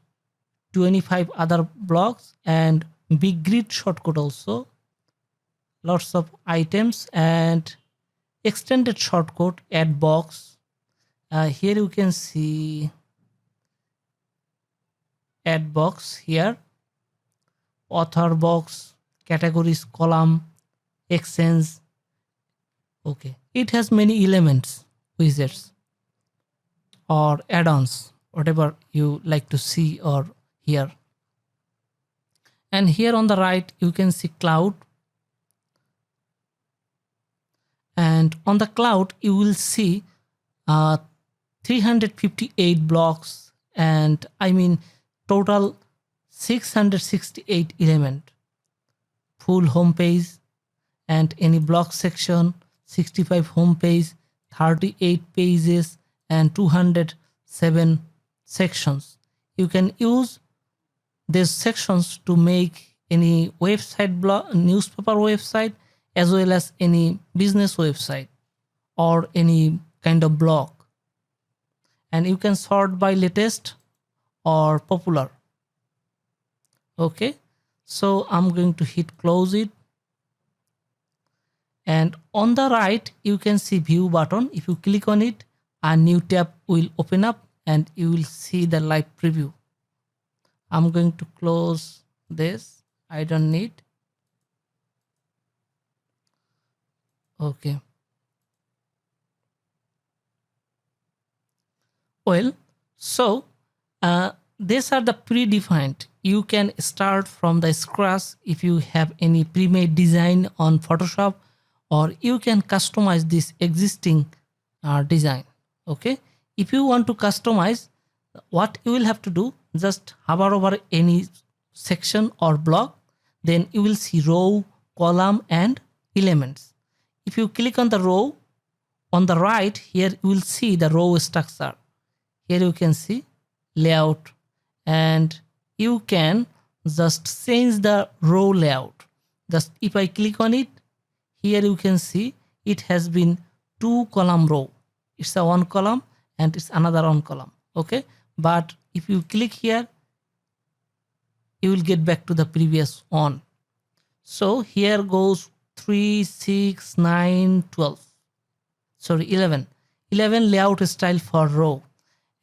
25 other blocks, and big grid shortcut also, lots of items, and extended shortcut add box. Here you can see add box here, author box, categories column, exchange. Okay, it has many elements, widgets or add-ons, whatever you like to see or hear. And here on the right you can see cloud, and on the cloud you will see 358 blocks, and total 668 element, full home page and any block section, 65 home page, 38 pages and 207 sections. You can use these sections to make any website blog, newspaper website, as well as any business website or any kind of blog. And you can sort by latest or popular. Okay, so I'm going to hit close it, and on the right you can see view button. If you click on it, a new tab will open up and you will see the live preview. I'm going to close this, I don't need. Okay, well, so these are the predefined. You can start from the scratch if you have any pre-made design on Photoshop, or you can customize this existing design. Okay, if you want to customize, what you will have to do, just hover over any section or block, then you will see row, column and elements. If you click on the row, on the right here you will see the row structure. Here you can see layout, and you can just change the row layout. Just if I click on it, here you can see it has been 2 column row. It's a 1 column and it's another 1 column. Okay, but if you click here, you will get back to the previous one. So here goes 3, 6, 9, 12. Sorry, 11 layout style for row.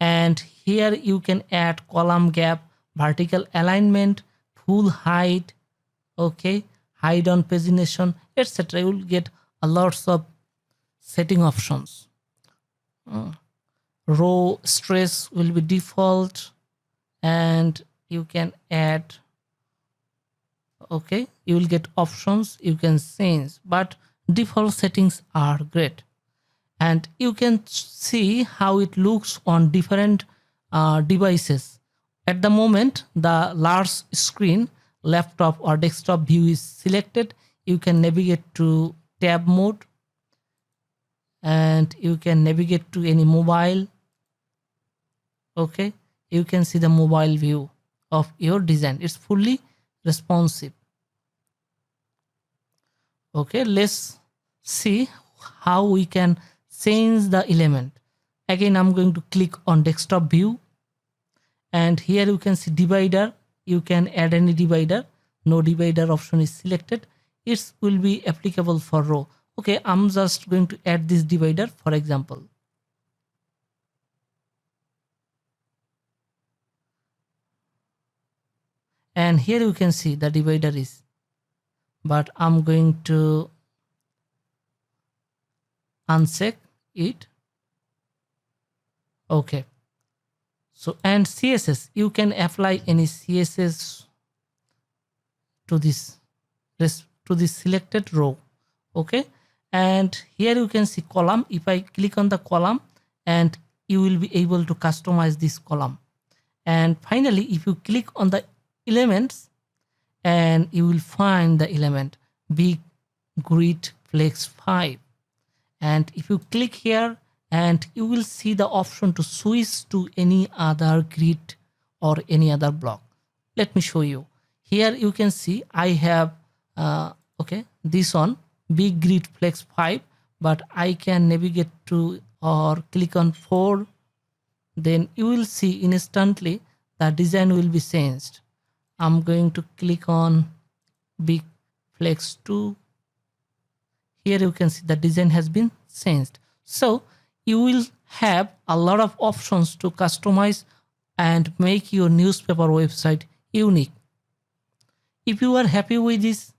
And here you can add column gap, vertical alignment, full height, okay, hide on pagination, etc. You will get a lots of setting options. Row stress will be default, and you can add, okay, you will get options you can change, but default settings are great. And you can see how it looks on different devices. At the moment, the large screen, laptop or desktop view is selected. You can navigate to tab mode, and you can navigate to any mobile. Okay, you can see the mobile view of your design. It's fully responsive. Okay, let's see how we can change the element. Again, I'm going to click on desktop view, and here you can see divider. You can add any divider. No divider option is selected. It will be applicable for row. Okay, I'm just going to add this divider, for example. And here you can see the divider is, but I'm going to uncheck it. Okay, so and CSS, you can apply any CSS to this selected row. Okay, and here you can see column. If I click on the column, and you will be able to customize this column. And finally, if you click on the elements, and you will find the element big grid flex 5, And if you click here, and you will see the option to switch to any other grid or any other block. Let me show you. Here you can see I have this one, big grid flex 5, but I can navigate to or click on 4. Then you will see instantly the design will be changed. I'm going to click on big flex 2. Here you can see the design has been changed. So you will have a lot of options to customize and make your newspaper website unique. If you are happy with this,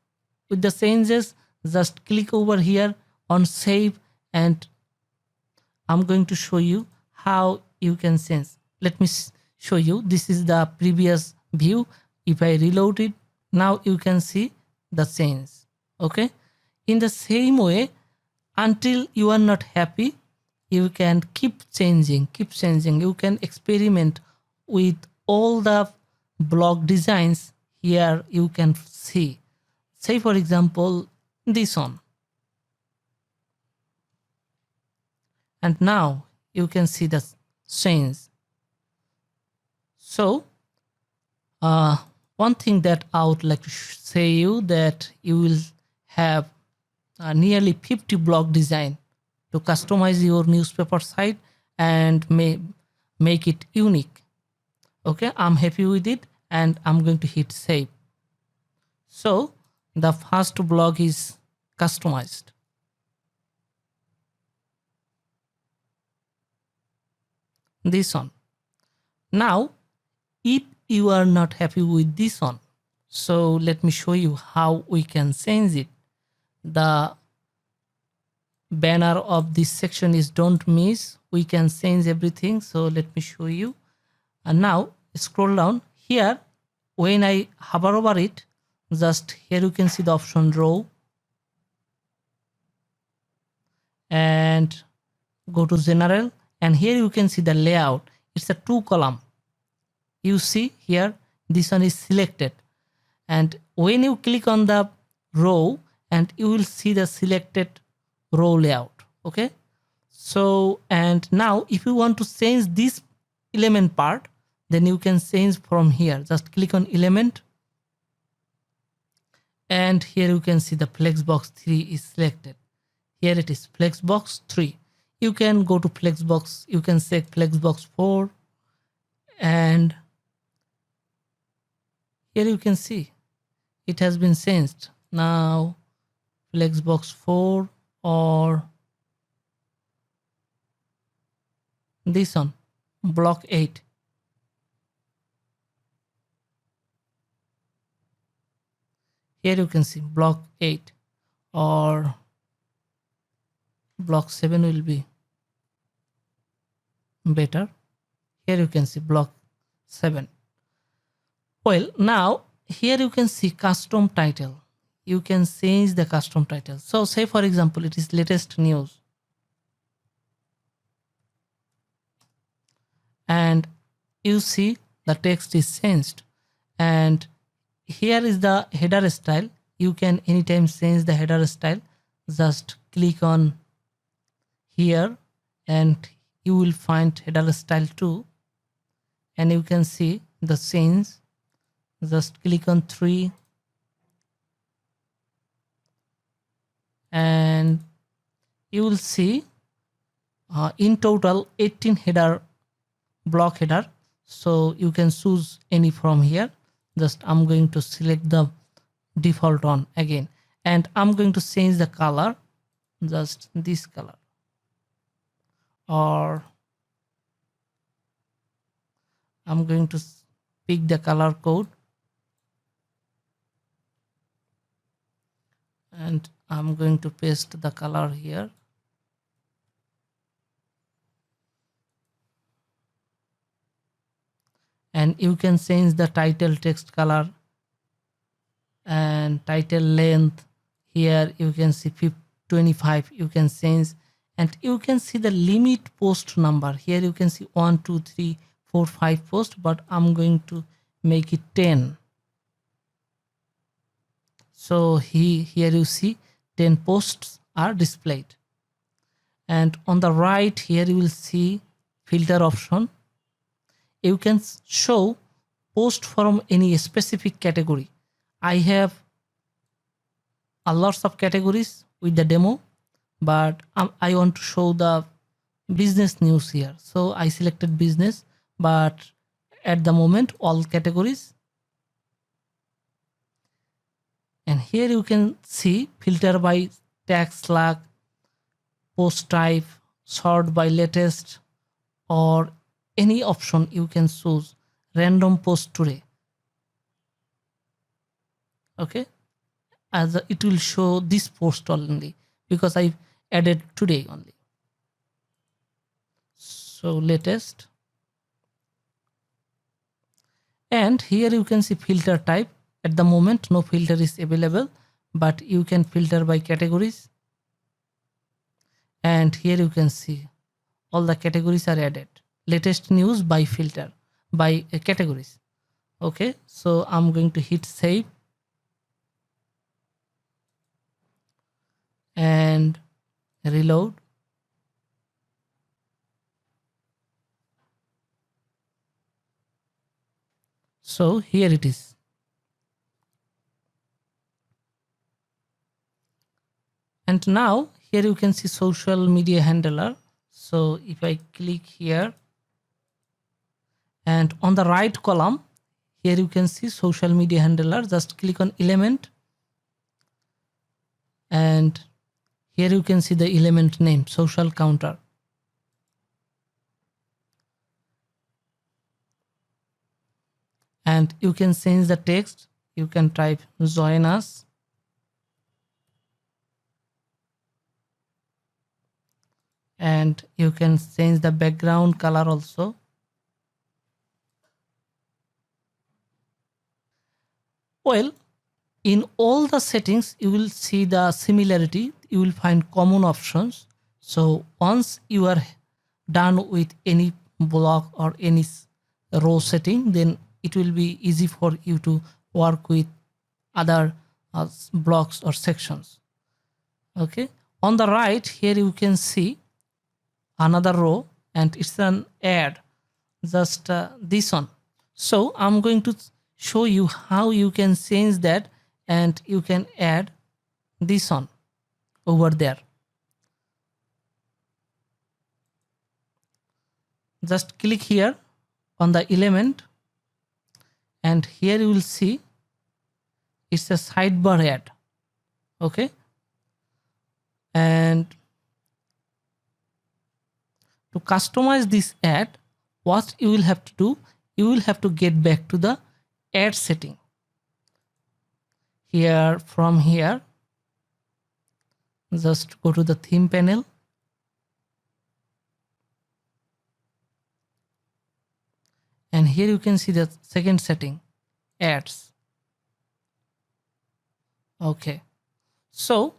with the changes, just click over here on save, and I'm going to show you how you can change. Let me show you. This is the previous view. If I reload it, now you can see the change. Okay. In the same way, until you are not happy, you can keep changing. You can experiment with all the blog designs. Here you can see, say for example, this one. And now you can see the change. So one thing that I would like to say you, that you will have nearly 50 blog design to customize your newspaper site and make it unique. Okay, I'm happy with it, and I'm going to hit save. So the first blog is customized. This one. Now, if you are not happy with this one, so let me show you how we can change it. The banner of this section is don't miss. We can change everything. So let me show you. And now scroll down here. When I hover over it, just here you can see the option row, and go to general, and here you can see the layout. It's a 2 column. You see here, this one is selected, and when you click on the row, and you will see the selected row layout. Okay, so and now if you want to change this element part, then you can change from here. Just click on element, and here you can see the flexbox 3 is selected. Here it is, flexbox 3. You can go to flexbox, you can say flexbox 4, and here you can see it has been changed. Now flexbox 4 or this one, block 8. Here you can see block 8 or block 7 will be better. Here you can see block 7. Well, now here you can see custom title. You can change the custom title. So say for example, it is latest news. And you see the text is changed. And here is the header style. You can anytime change the header style. Just click on here and you will find header style too. And you can see the change. Just click on 3. And you will see in total 18 header, block header. So you can choose any from here. Just I'm going to select the default one again, and I'm going to change the color, just this color, or I'm going to pick the color code, and I'm going to paste the color here. And you can change the title text color and title length. Here you can see 25, you can change, and you can see the limit post number. Here you can see 1, 2, 3, 4, 5 posts, but I'm going to make it 10. So here you see 10 posts are displayed. and on the right here you will see filter option. You can show post from any specific category. I have a lots of categories with the demo, but I want to show the business news here, so I selected business, but at the moment all categories. And here you can see filter by tag slug, post type, sort by latest, or any option you can choose, random post today. Okay, as it will show this post only because I added today only. So latest, and here you can see filter type. At the moment no filter is available, but you can filter by categories, and here you can see all the categories are added. Latest news by filter by categories. Okay, so I'm going to hit save and reload. So here it is. And now here you can see social media handler. So if I click here, and on the right column here you can see social media handler. Just click on element, and here you can see the element name, social counter. And you can change the text. You can type join us, and you can change the background color also. Well, in all the settings you will see the similarity, you will find common options. So once you are done with any block or any row setting, then it will be easy for you to work with other blocks or sections. Okay, on the right here you can see another row, and it's an ad, just this one. So I'm going to show you how you can change that, and you can add this one over there. Just click here on the element, and here you will see it's a sidebar ad. Okay, and to customize this ad, what you will have to do, you will have to get back to the ad setting. Here, from here, just go to the theme panel, and here you can see the second setting, ads. Okay, so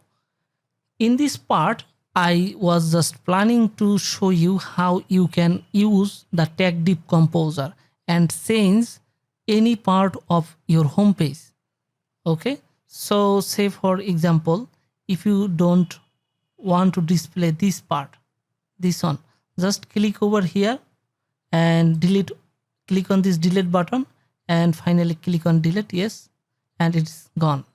in this part I was just planning to show you how you can use the Tagdiv Composer and change any part of your home page. Okay, so say for example, if you don't want to display this part, this one, just click over here and delete, click on this delete button, and finally click on delete. Yes, and it's gone.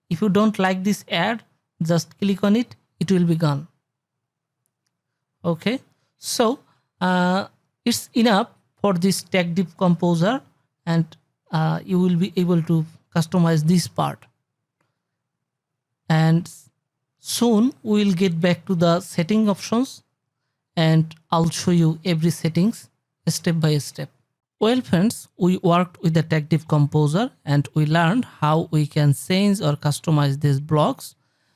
If you don't like this ad, just click on it, it will be gone. Okay, so it's enough for this Tagdiv Composer, and you will be able to customize this part. And soon we will get back to the setting options, and I'll show you every settings step by step. Well friends, we worked with the Tagdiv Composer and we learned how we can change or customize these blocks.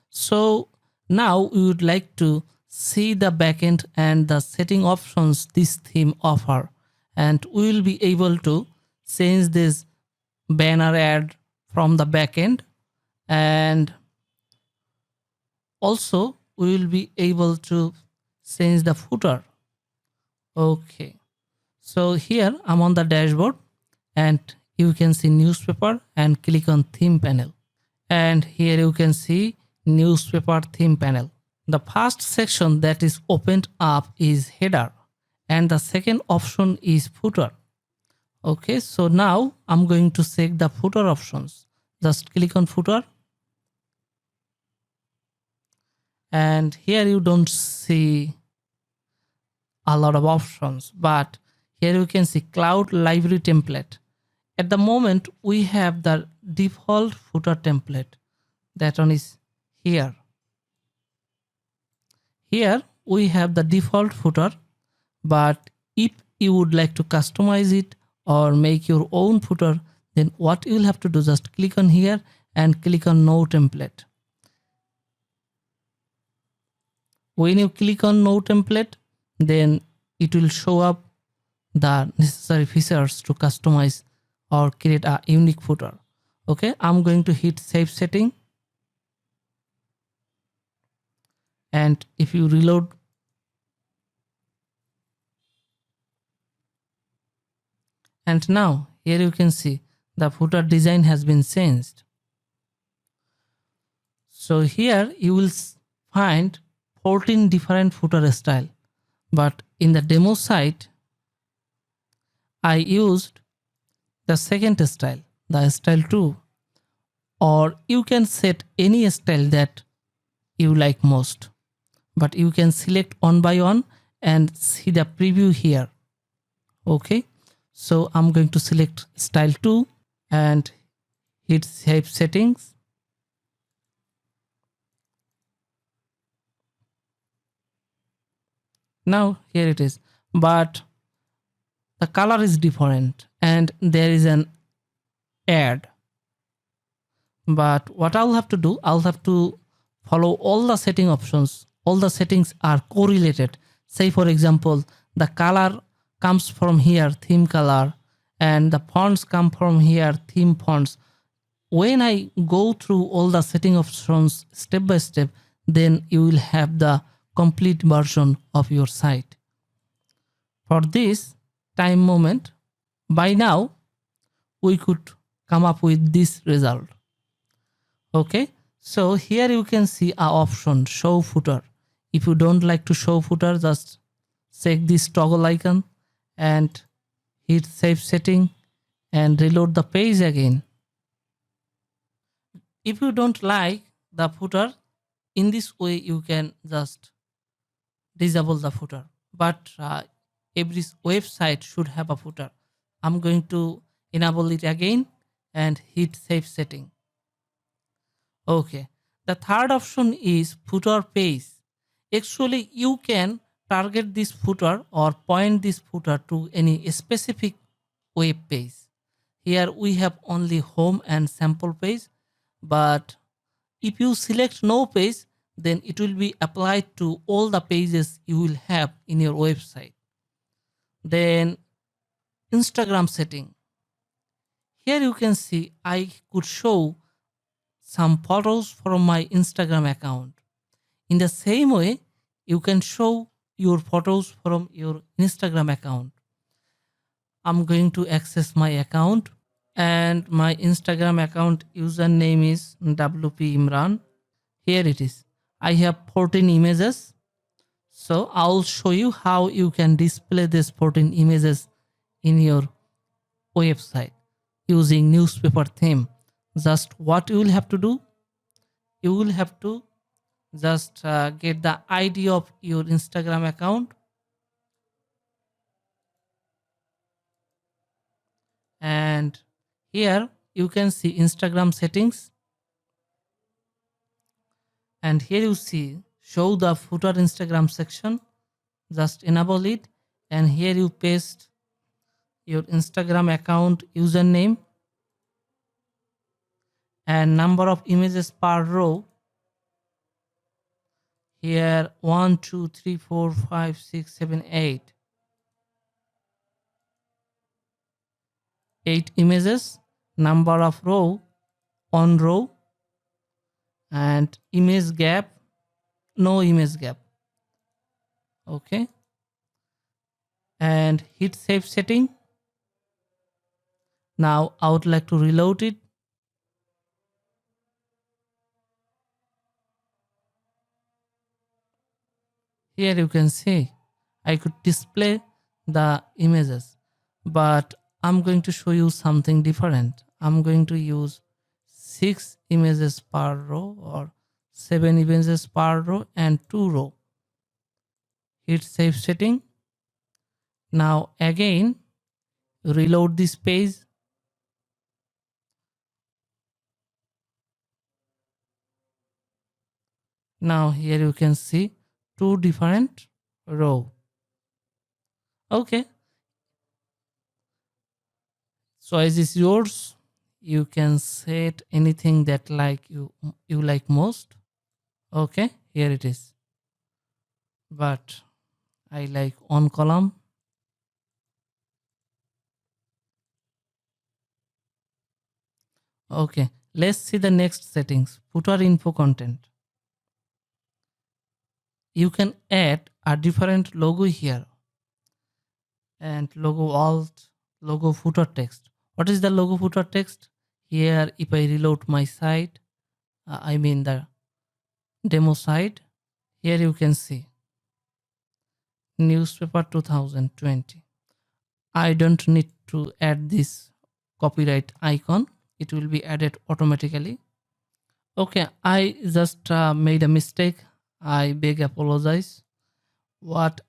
So now we would like to see the backend and the setting options this theme offer, and we will be able to change this banner ad from the backend, and also we will be able to change the footer. Okay, so here I'm on the dashboard, and you can see newspaper, and click on theme panel, and here you can see newspaper theme panel. The first section that is opened up is header and the second option is footer. Okay, so now I'm going to check the footer options. Just click on footer. And here you don't see a lot of options, but here you can see cloud library template. At the moment, we have the default footer template. That one is here. Here we have the default footer, but if you would like to customize it or make your own footer, then what you will have to do, just click on here and click on no template. When you click on no template, then it will show up the necessary features to customize or create a unique footer. Okay, I'm going to hit save setting. And if you reload, and now here you can see the footer design has been changed. So here you will find 14 different footer style, but in the demo site I used the second style, the style 2, or you can set any style that you like most, but you can select one by one and see the preview here. Okay, so I'm going to select style 2 and hit save settings. Now here it is, but the color is different and there is an ad. But what I'll have to do, I'll have to follow all the setting options. All the settings are correlated. Say for example, the color comes from here, theme color, and the fonts come from here, theme fonts. When I go through all the setting options step by step, then you will have the complete version of your site. For this time moment, by now we could come up with this result. Okay, so here you can see a option, show footer. If you don't like to show footer, just check this toggle icon and hit save setting and reload the page again. If you don't like the footer, in this way you can just disable the footer, but every website should have a footer. I'm going to enable it again and hit save setting. Okay, the third option is footer page. Actually, you can target this footer or point this footer to any specific web page. Here we have only home and sample page, but if you select no page, then it will be applied to all the pages you will have in your website. Then Instagram setting. Here you can see I could show some photos from my Instagram account. In the same way, you can show your photos from your Instagram account. I'm going to access my account and my Instagram account username is WP Imran. Here it is. I have 14 images. So I'll show you how you can display these 14 images in your website using newspaper theme. Just what you will have to do, you will have to just get the ID of your Instagram account and here you can see Instagram settings and here you see show the footer Instagram section. Just enable it and here you paste your Instagram account username and number of images per row. Here 1 2 3 4 5 6 7 8 images, number of row, on row, and image gap, no image gap. Okay, and hit save setting. Now I would like to reload it. Here you can see I could display the images, but I'm going to show you something different. I'm going to use 6 images per row or 7 images per row and 2 row. Hit save setting. Now again reload this page. Now here you can see 2 different row. Okay, choice is yours. You can set anything that you like most. Okay, here it is, but I like on column. Okay, let's see the next settings. Footer info content. You can add a different logo here, and logo alt, logo footer text. What is the logo footer text? Here if I reload my site, I mean the demo site, here you can see newspaper 2020. I don't need to add this copyright icon, it will be added automatically. Okay, I just made a mistake. I beg apologize. What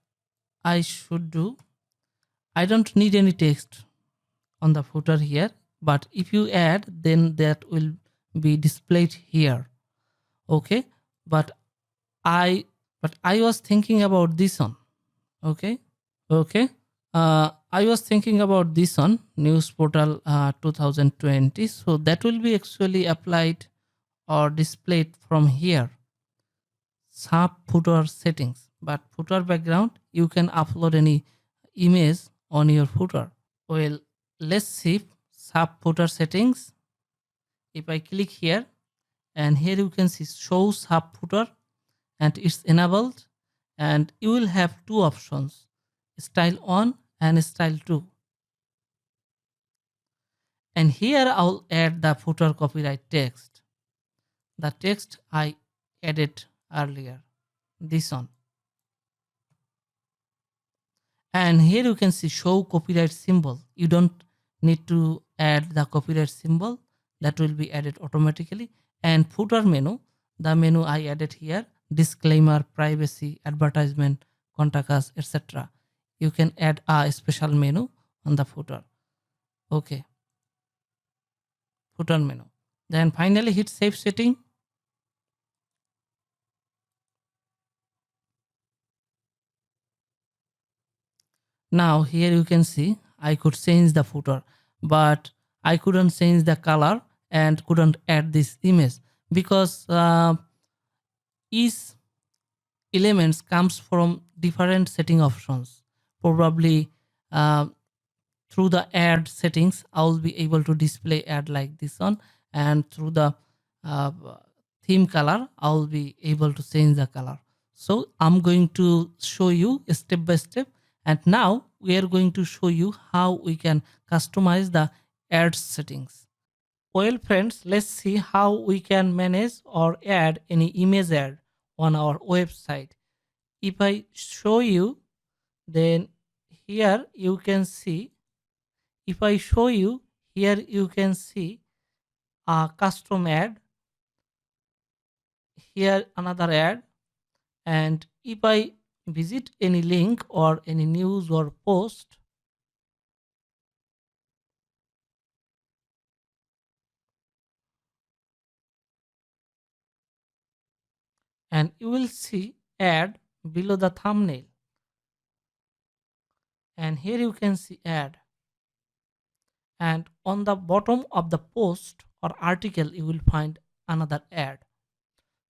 I should do, I don't need any text on the footer here, but if you add, then that will be displayed here. Okay, but I was thinking about this one. Okay, I was thinking about this one, news portal 2020. So that will be actually applied or displayed from here, sub footer settings. But footer background, you can upload any image on your footer. Well, let's see sub footer settings. If I click here, and here you can see show sub footer, and it's enabled, and you will have 2 options, style 1 and style 2. And here I'll add the footer copyright text, the text I added earlier, this one. And here you can see show copyright symbol. You don't need to add the copyright symbol, that will be added automatically. And footer menu, the menu I added here, disclaimer, privacy, advertisement, contact us, etc. You can add a special menu on the footer. Okay, footer menu. Then finally hit save setting. Now here you can see I could change the footer, but I couldn't change the color and couldn't add this image because each elements comes from different setting options. Probably through the add settings I'll be able to display ad like this one, and through the theme color I'll be able to change the color. So I'm going to show you step by step, and now we are going to show you how we can customize the ad settings. Well friends, let's see how we can manage or add any image ad on our website. If I show you, then here you can see, if I show you, here you can see a custom ad, here another ad, and if I visit any link or any news or post, and you will see ad below the thumbnail, and here you can see ad, and on the bottom of the post or article you will find another ad.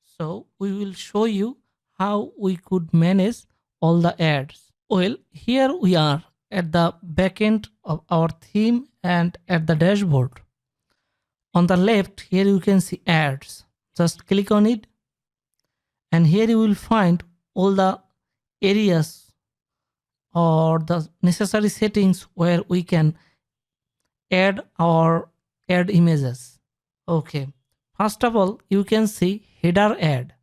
So we will show you how we could manage all the ads. Well, here we are at the back end of our theme and at the dashboard. On the left, here you can see ads. Just click on it, and here you will find all the areas or the necessary settings where we can add our ad images. Okay, first of all, you can see header ad.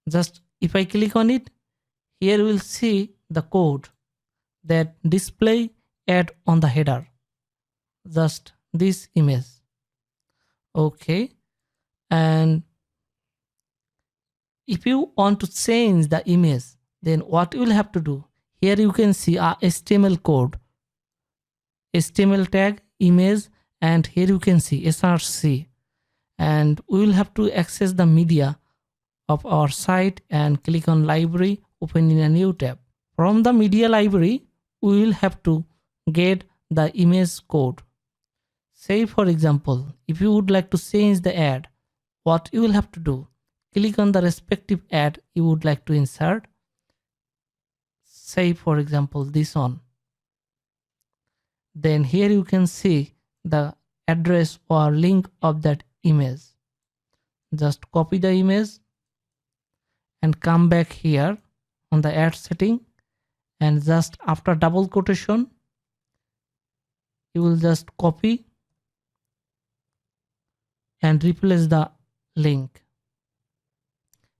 Just if I click on it, Here we'll see the code that display ad on the header, just this image. Okay, and if you want to change the image, then what you will have to do, here you can see a HTML code, HTML tag, image, and here you can see src, and we will have to access the media of our site and click on library, open in a new tab. From the media library, we will have to get the image code. Say for example, if you would like to change the ad, what you will have to do, click on the respective ad you would like to insert. Say for example this one. Then here you can see the address or link of that image. Just copy the image and come back here on the ad setting, and just after double quotation you will just copy and replace the link.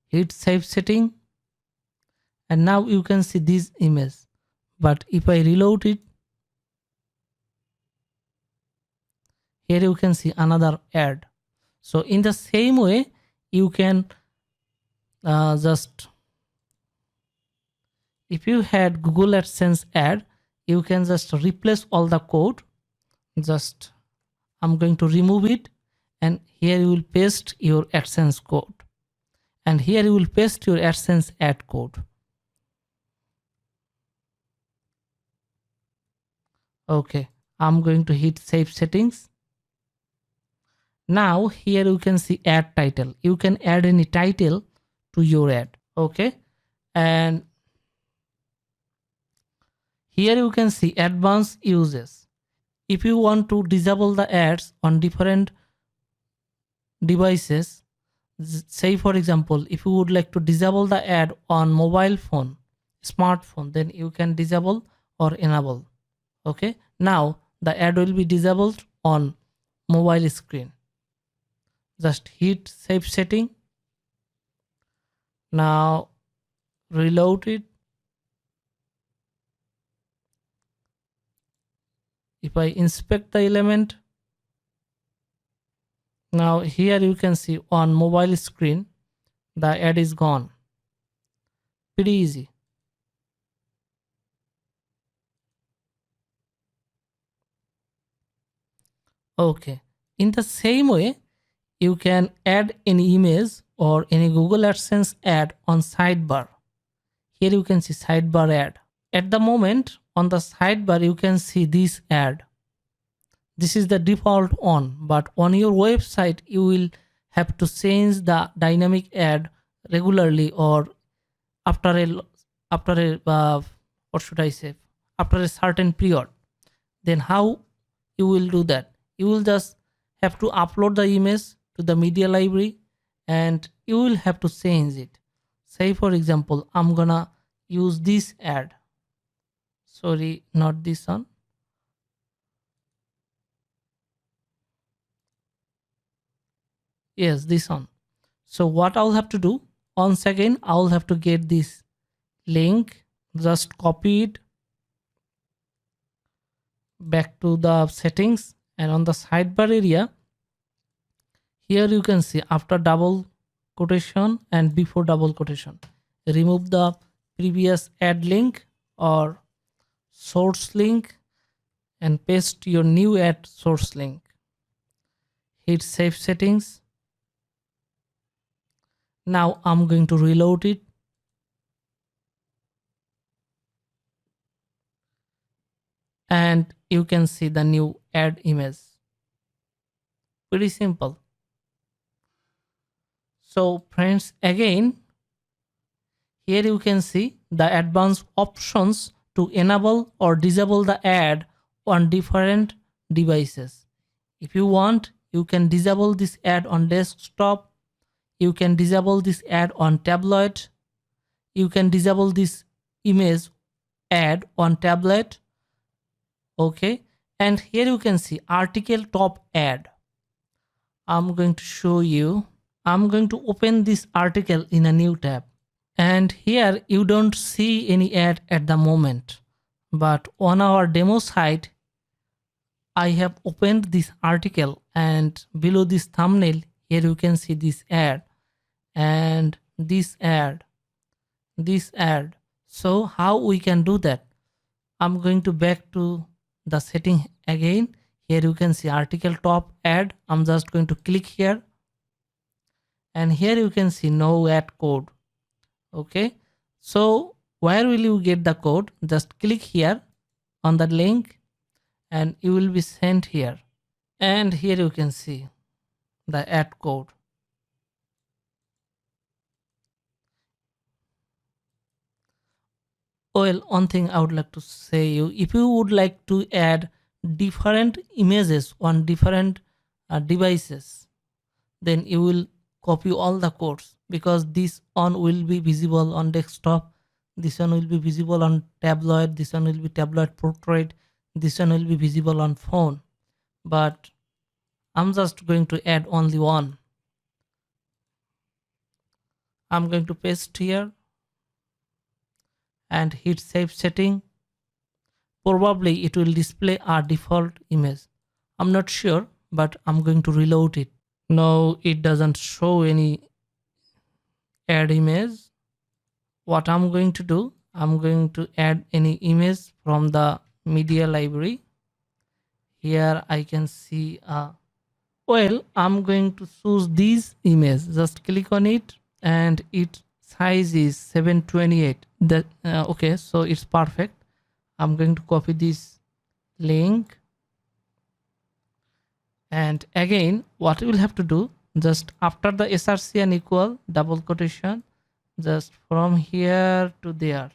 Hit save setting, and now you can see this image. But if I reload it, here you can see another ad. So in the same way you can just, if you had Google AdSense ad, you can just replace all the code. Just I'm going to remove it, and here you will paste your AdSense code, and here you will paste your AdSense ad code. Okay, I'm going to hit save settings. Now here you can see ad title. You can add any title to your ad. Okay, and here you can see advanced uses. If you want to disable the ads on different devices, say for example, if you would like to disable the ad on mobile phone, smartphone, then you can disable or enable. Okay, now the ad will be disabled on mobile screen. Just hit save setting. Now reload it. If I inspect the element, now here you can see on mobile screen the ad is gone. Pretty easy. Okay, in the same way you can add any image or any Google AdSense ad on sidebar. Here you can see sidebar ad. At the moment on the sidebar you can see this ad. This is the default on, but on your website you will have to change the dynamic ad regularly, or after a what should I say, after a certain period. Then how you will do that? You will just have to upload the image to the media library and you will have to change it. Say for example, I'm gonna use this ad. Sorry, not this one. Yes, this one. So what I'll have to do, once again I'll have to get this link, just copy it back to the settings, and on the sidebar area here you can see after double quotation and before double quotation, remove the previous ad link or source link and paste your new ad source link. Hit save settings. Now I'm going to reload it. And you can see the new ad image. Pretty simple. So friends, again, here you can see the advanced options to enable or disable the ad on different devices. If you want, you can disable this ad on desktop. You can disable this ad on tablet. You can disable this image ad on tablet. Okay, and here you can see article top ad. I'm going to show you. I'm going to open this article in a new tab, And here you don't see any ad at the moment, but on our demo site I have opened this article, and below this thumbnail here you can see this ad and this ad, this ad. So how we can do that? I'm going to back to the setting again. Here you can see article top ad. I'm just going to click here, and here you can see no ad code. Okay, so where will you get the code? Just click here on the link and you will be sent here, and here you can see the ad code. Well, one thing I would like to say you, if you would like to add different images on different devices, then you will copy all the codes, because this one will be visible on desktop, this one will be visible on tabloid, this one will be tabloid portrait, this one will be visible on phone. But I'm just going to add only one. I'm going to paste here and hit save setting. Probably it will display our default image. I'm not sure, but I'm going to reload it. No, it doesn't show any add image. What I'm going to do, I'm going to add any image from the media library. Here I can see well, I'm going to choose this image. Just click on it, and its size is 728. That okay, so it's perfect. I'm going to copy this link, and again what you will have to do, just after the src and equal double quotation, just from here to there.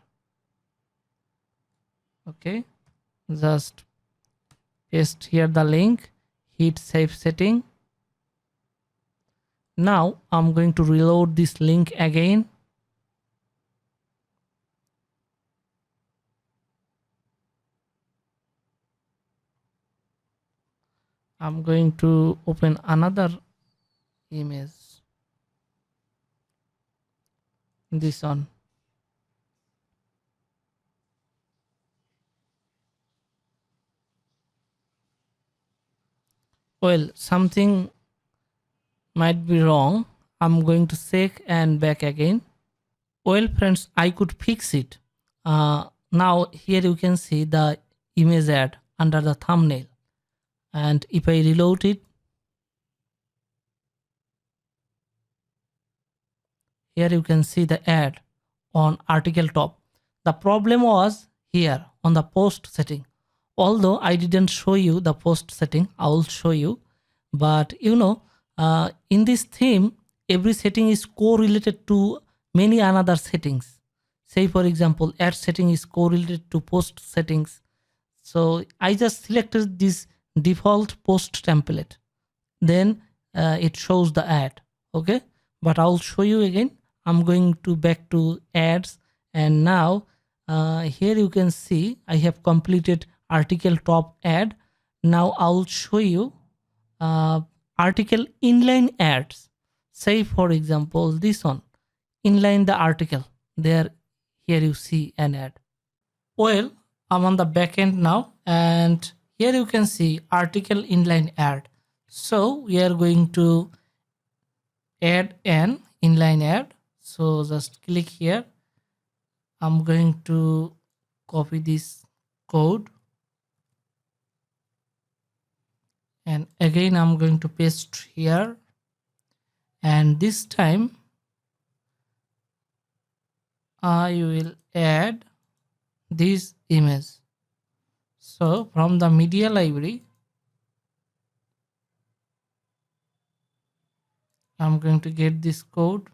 Okay, just paste here the link, hit save setting. Now I'm going to reload this link again. I'm going to open another image, this one. Well, something might be wrong. I'm going to check and back again. Well friends, I could fix it. Now here you can see the image ad under the thumbnail, and if I reload it, here you can see the ad on article top. The problem was here on the post setting. Although I didn't show you the post setting, I will show you. But you know, in this theme, every setting is correlated to many another settings. Say for example, ad setting is correlated to post settings. So I just selected this default post template. Then it shows the ad. Okay, but I'll show you again. I'm going to back to ads, and now here you can see I have completed article top ad. Now I'll show you article inline ads. Say for example this one, inline the article. There, here you see an ad. Well, I'm on the back end now, and here you can see article inline ad. So we are going to add an inline ad. So just click here. I'm going to copy this code, and again I'm going to paste here, and this time I will add this image. So from the media library, I'm going to get this code,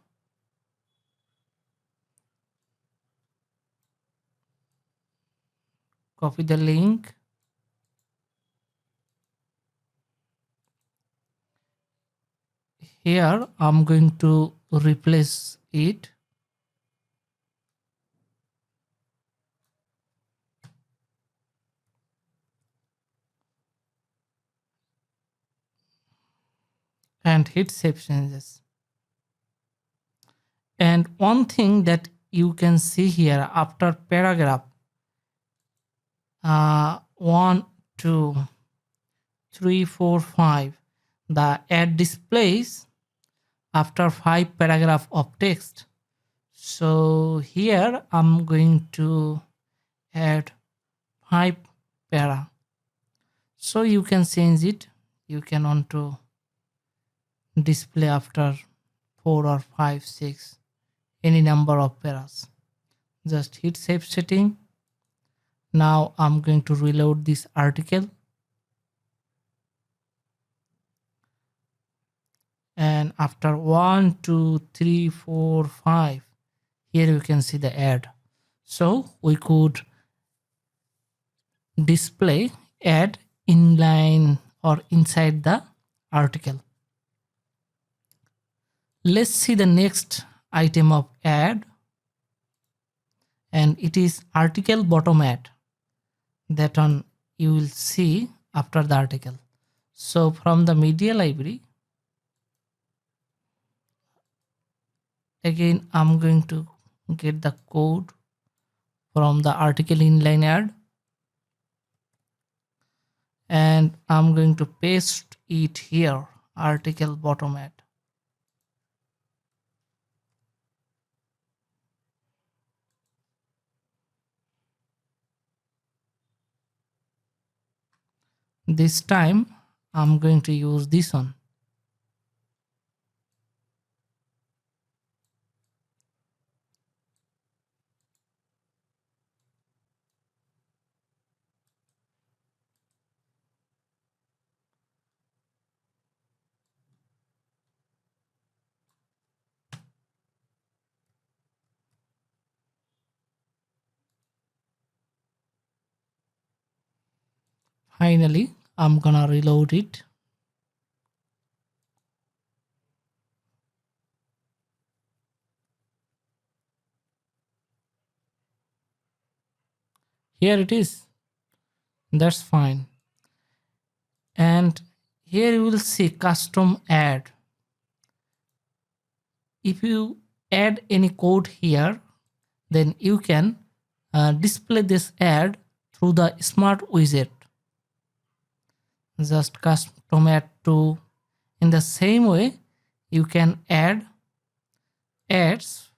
copy the link, here I'm going to replace it, and hit save changes. And one thing that you can see here after paragraph 1 2 3 4 5, the ad displays after 5 paragraph of text. So here I'm going to add 5 para. So you can change it. You can want to display after 4 or 5, 6, any number of paras. Just hit save setting. Now I'm going to reload this article. And after 1 2 3 4 5, here you can see the ad. So we could display ad inline or inside the article. Let's see the next item of ad, and it is article bottom ad. That one you will see after the article. So from the media library, again I'm going to get the code from the article inline ad, and I'm going to paste it here, article bottom ad. This time I'm going to use this one. Finally, I'm gonna reload it. Here it is. That's fine. And here you will see custom ad. If you add any code here, then you can display this ad through the smart widget. Just custom ad to. In the same way, you can add ads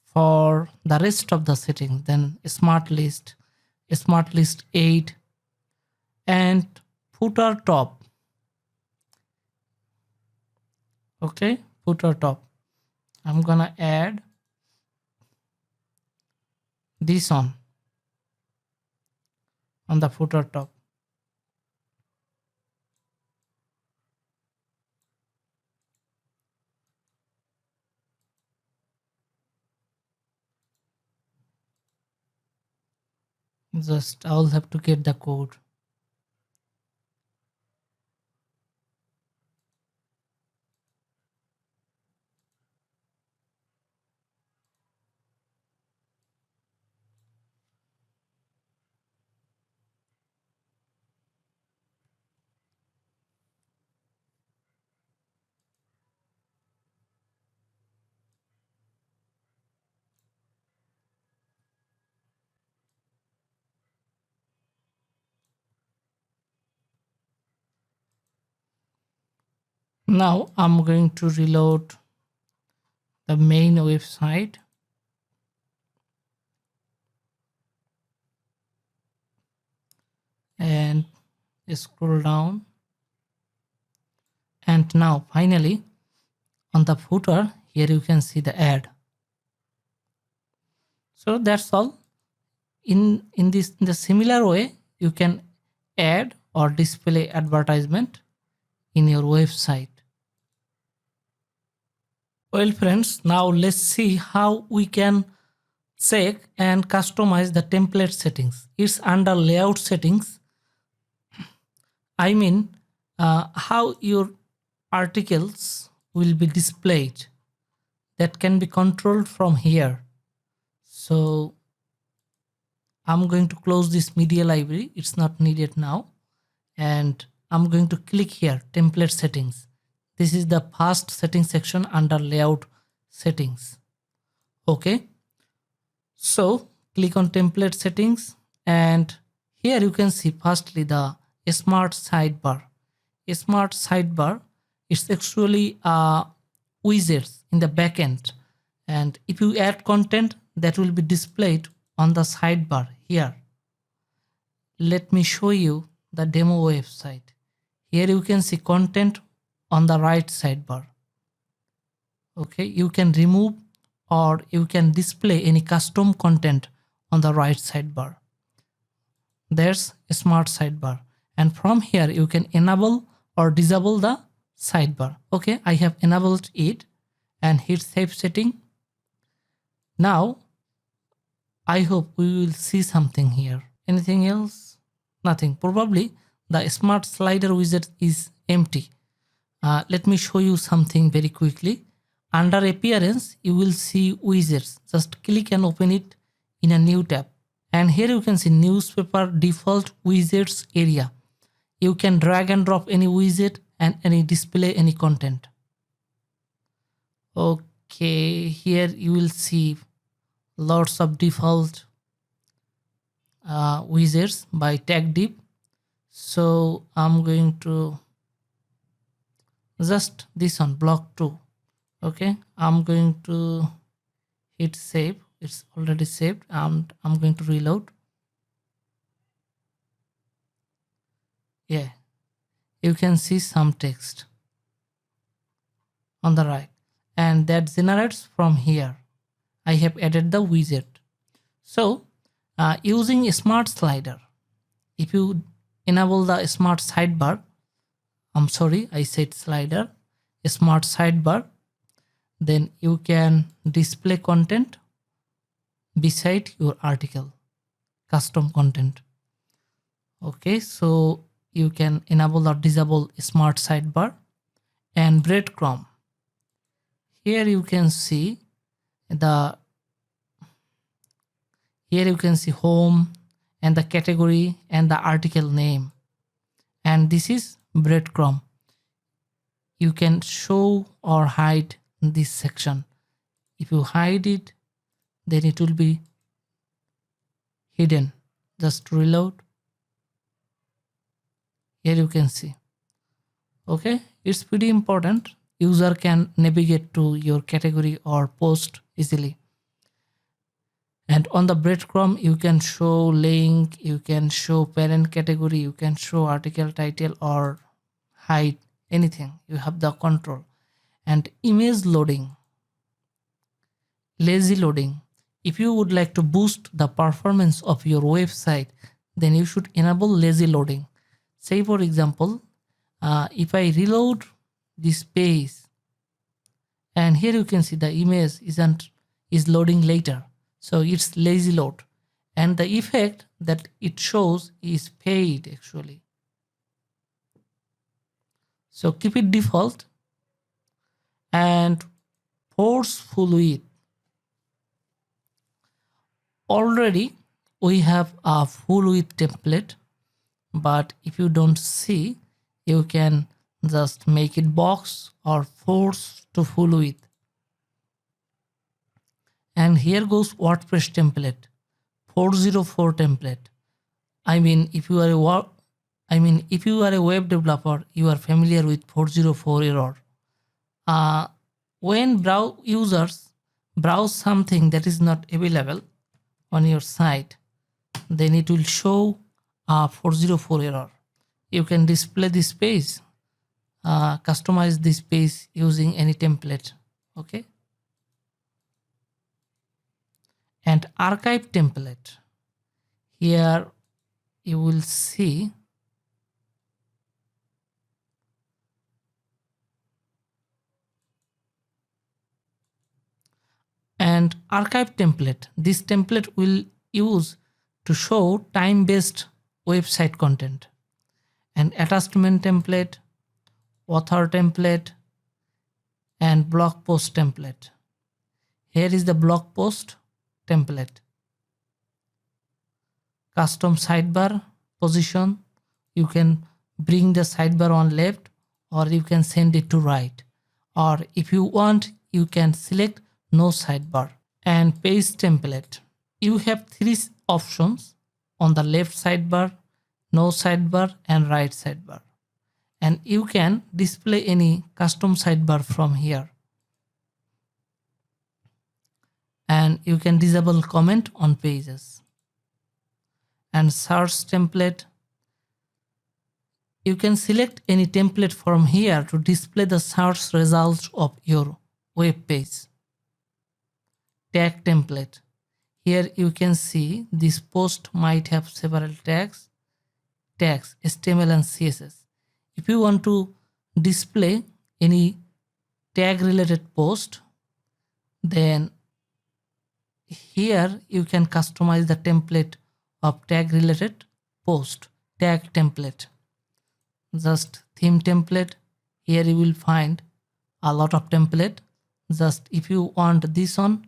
for the rest of the setting. Then smart list 8, and footer top. Okay, footer top. I'm gonna add this on the footer top. Just I'll have to get the code. Now I'm going to reload the main website. And scroll down. And now finally on the footer, here you can see the ad. So that's all. In the similar way, you can add or display advertisement in your website. Well friends, now let's see how we can check and customize the template settings. It's under layout settings. I mean how your articles will be displayed. That can be controlled from here. So I'm going to close this media library. It's not needed now. And I'm going to click here, template settings. This is the first setting section under layout settings. Okay, so click on template settings, and here you can see firstly the smart sidebar. A smart sidebar is actually widgets in the backend, and if you add content, that will be displayed on the sidebar here. Let me show you the demo website. Here you can see content on the right sidebar. Okay, you can remove or you can display any custom content on the right sidebar. There's a smart sidebar, and from here you can enable or disable the sidebar. Okay, I have enabled it and hit save setting. Now I hope we will see something here. Anything else? Nothing. Probably the smart slider widget is empty. Let me show you something very quickly. Under appearance, you will see widgets. Just click and open it in a new tab. And here you can see newspaper default widgets area. You can drag and drop any widget and any display any content. Okay, here you will see lots of default widgets by Tagdiv. So I'm going to just this on block 2. Okay, I'm going to hit save. It's already saved, and I'm going to reload. Yeah, you can see some text on the right, and that generates from here. I have added the widget. So using a smart slider, if you enable the smart sidebar, I'm sorry, I said slider, a smart sidebar, then you can display content beside your article, custom content. Okay, so you can enable or disable smart sidebar. And breadcrumb. Here you can see home and the category and the article name, and this is breadcrumb. You can show or hide this section. If you hide it, then it will be hidden. Just reload. Here you can see. Okay, it's pretty important. User can navigate to your category or post easily. And on the breadcrumb, you can show link, you can show parent category, you can show article title or hide anything. You have the control. And image loading, lazy loading. If you would like to boost the performance of your website, then you should enable lazy loading. Say for example, if I reload this page, and here you can see the image is loading later, so it's lazy load, and the effect that it shows is fade actually. So keep it default and force full width. Already we have a full width template, but if you don't see, you can just make it box or force to full width. And here goes WordPress template, 404 template. If you are a web developer, you are familiar with 404 error. When users browse something that is not available on your site, then it will show a 404 error. You can display this page, customize this page using any template. Okay. And archive template. Here you will see and archive template. This template will use to show time-based website content. And attachment template, author template, and blog post template. Here is the blog post template. Custom sidebar position. You can bring the sidebar on left, or you can send it to right. Or if you want, you can select no sidebar. and page template. You have three options on the left sidebar, no sidebar and right sidebar. And you can display any custom sidebar from here. And you can disable comment on pages. And search template. You can select any template from here to display the search results of your web page. Tag template. Here you can see this post might have several tags, HTML and CSS. If you want to display any tag related post, then here you can customize the template of tag related post, tag template. Just theme template. Here you will find a lot of template. Just if you want this one,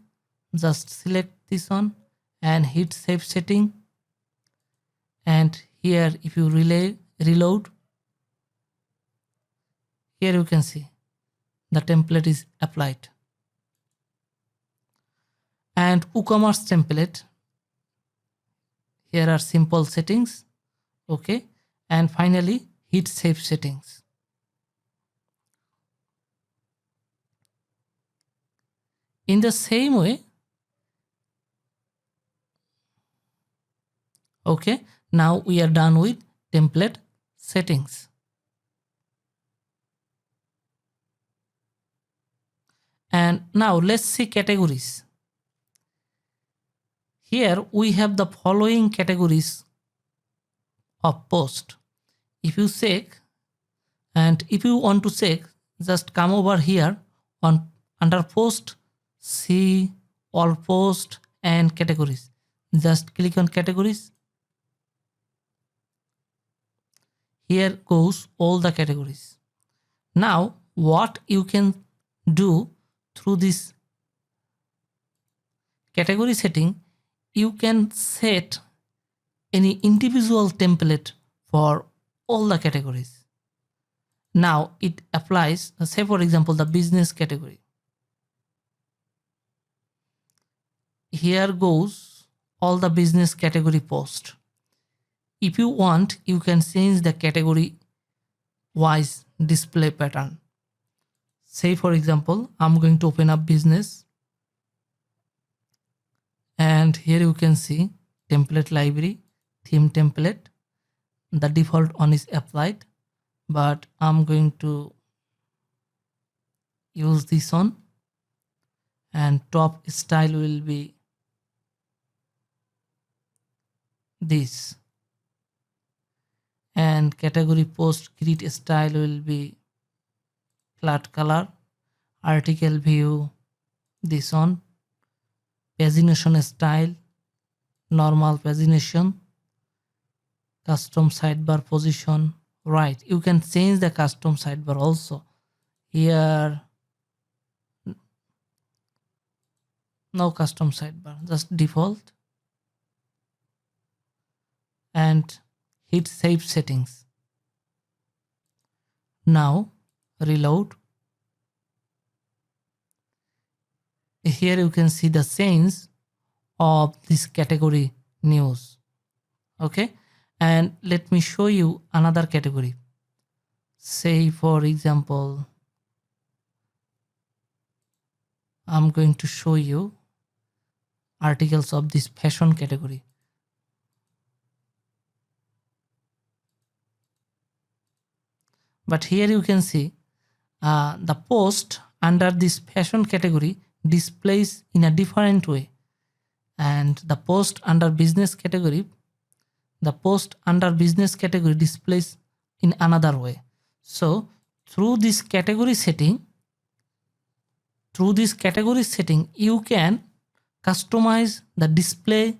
just select this one and hit save setting. And here if you reload, here you can see the template is applied. And WooCommerce template. Here are simple settings. Okay. And finally hit save settings. In the same way, okay, now we are done with template settings. And now let's see categories. Here we have the following categories of post. If you check, and if you want to check, just come over here on under post, see all post and categories. Just click on categories. Here goes all the categories. Now what you can do through this category setting, you can set any individual template for all the categories. Now it applies, say for example, the business category. Here goes all the business category post. If you want, you can change the category wise display pattern. Say for example, I'm going to open up business. And here you can see template library, theme template. The default one is applied, but I'm going to use this one, and top style will be this, and category post grid style will be flat color, article view this one, pagination style normal pagination, custom sidebar position. Right, you can change the custom sidebar also. Here no custom sidebar, just default, and hit save settings. Now reload. Here you can see the change of this category news. Okay, and let me show you another category. Say for example, I'm going to show you articles of this fashion category. But here you can see the post under this fashion category displays in a different way, and the post under business category, displays in another way. So through this category setting, you can customize the display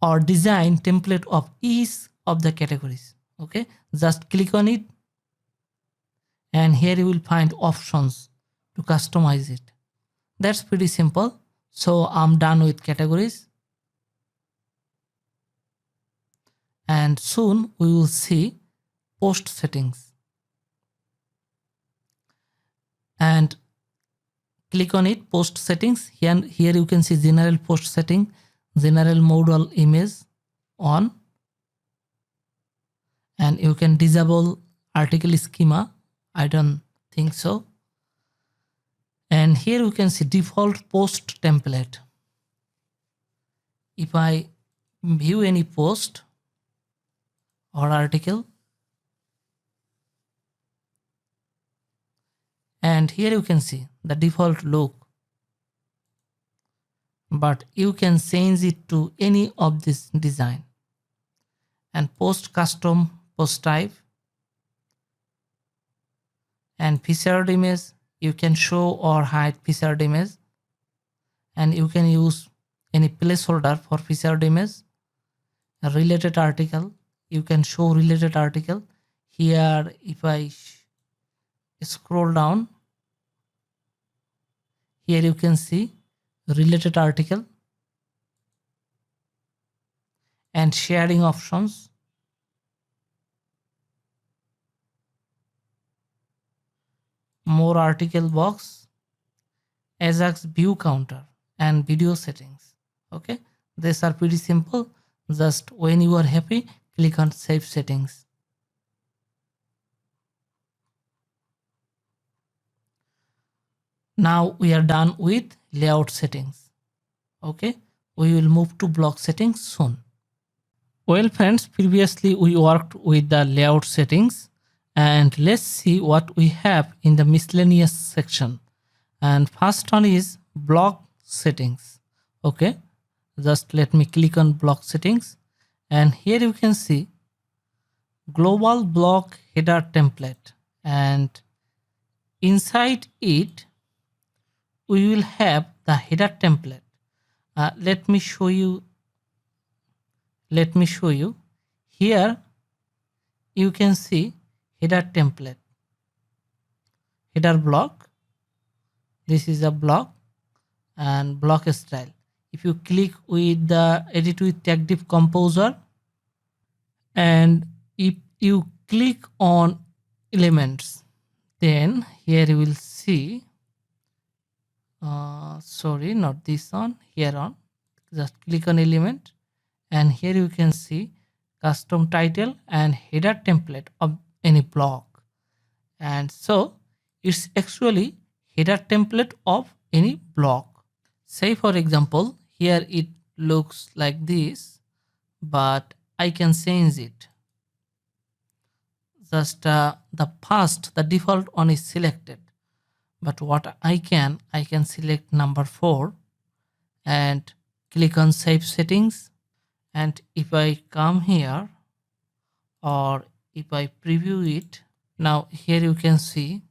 or design template of each of the categories. Okay, just click on it, and here you will find options to customize it. That's pretty simple. So I'm done with categories, and soon we will see post settings. And click on it, post settings. Here you can see general post setting, general modal image on, and you can disable article schema. I don't think so. And here you can see default post template. If I view any post or article, and here you can see the default look, but you can change it to any of this design. And post custom post type and featured image, you can show or hide featured image, and you can use any placeholder for featured image. A related article, you can show related article. Here if I scroll down, here you can see related article and sharing options. More article box, Ajax view counter, and video settings. Okay, these are pretty simple. Just when you are happy, click on save settings. Now we are done with layout settings. Okay, we will move to block settings soon. Well friends, previously we worked with the layout settings, and let's see what we have in the miscellaneous section. And first one is block settings. Okay, just let me click on block settings, and here you can see global block header template, and inside it we will have the header template. Let me show you. Here you can see header template, header block. This is a block and block style. If you click with the edit with Tagdiv Composer, and if you click on elements, then here you will see sorry, not this one, here on, just click on element, and here you can see custom title and header template of any block. And so it's actually header template of any block. Say for example, here it looks like this, but I can change it. Just the default one is selected, but what I can select number 4 and click on save settings. And if I come here, or if I preview it, now here you can see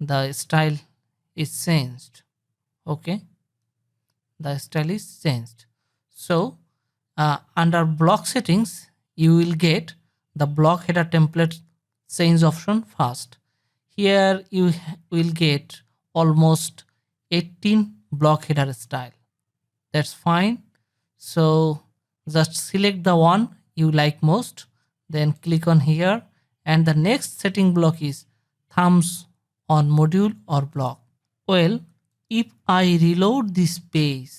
the style is changed. Okay, the style is changed. So under block settings, you will get the block header template change option first. Here you will get almost 18 block header style. That's fine. So just select the one you like most, then click on here, and the next setting block is thumbs on module or block. Well, if I reload this page,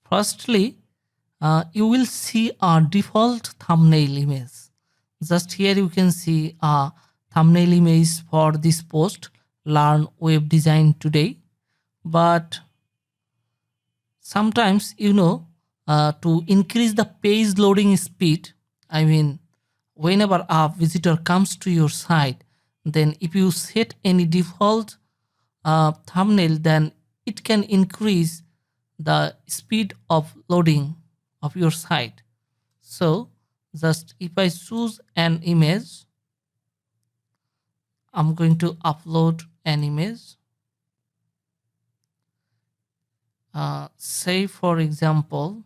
firstly you will see a default thumbnail image. Just here you can see a thumbnail image for this post, learn web design today. But sometimes, to increase the page loading speed, I mean whenever a visitor comes to your site, then if you set any default thumbnail, then it can increase the speed of loading of your site. So just if I choose an image, I'm going to upload an image. Say for example,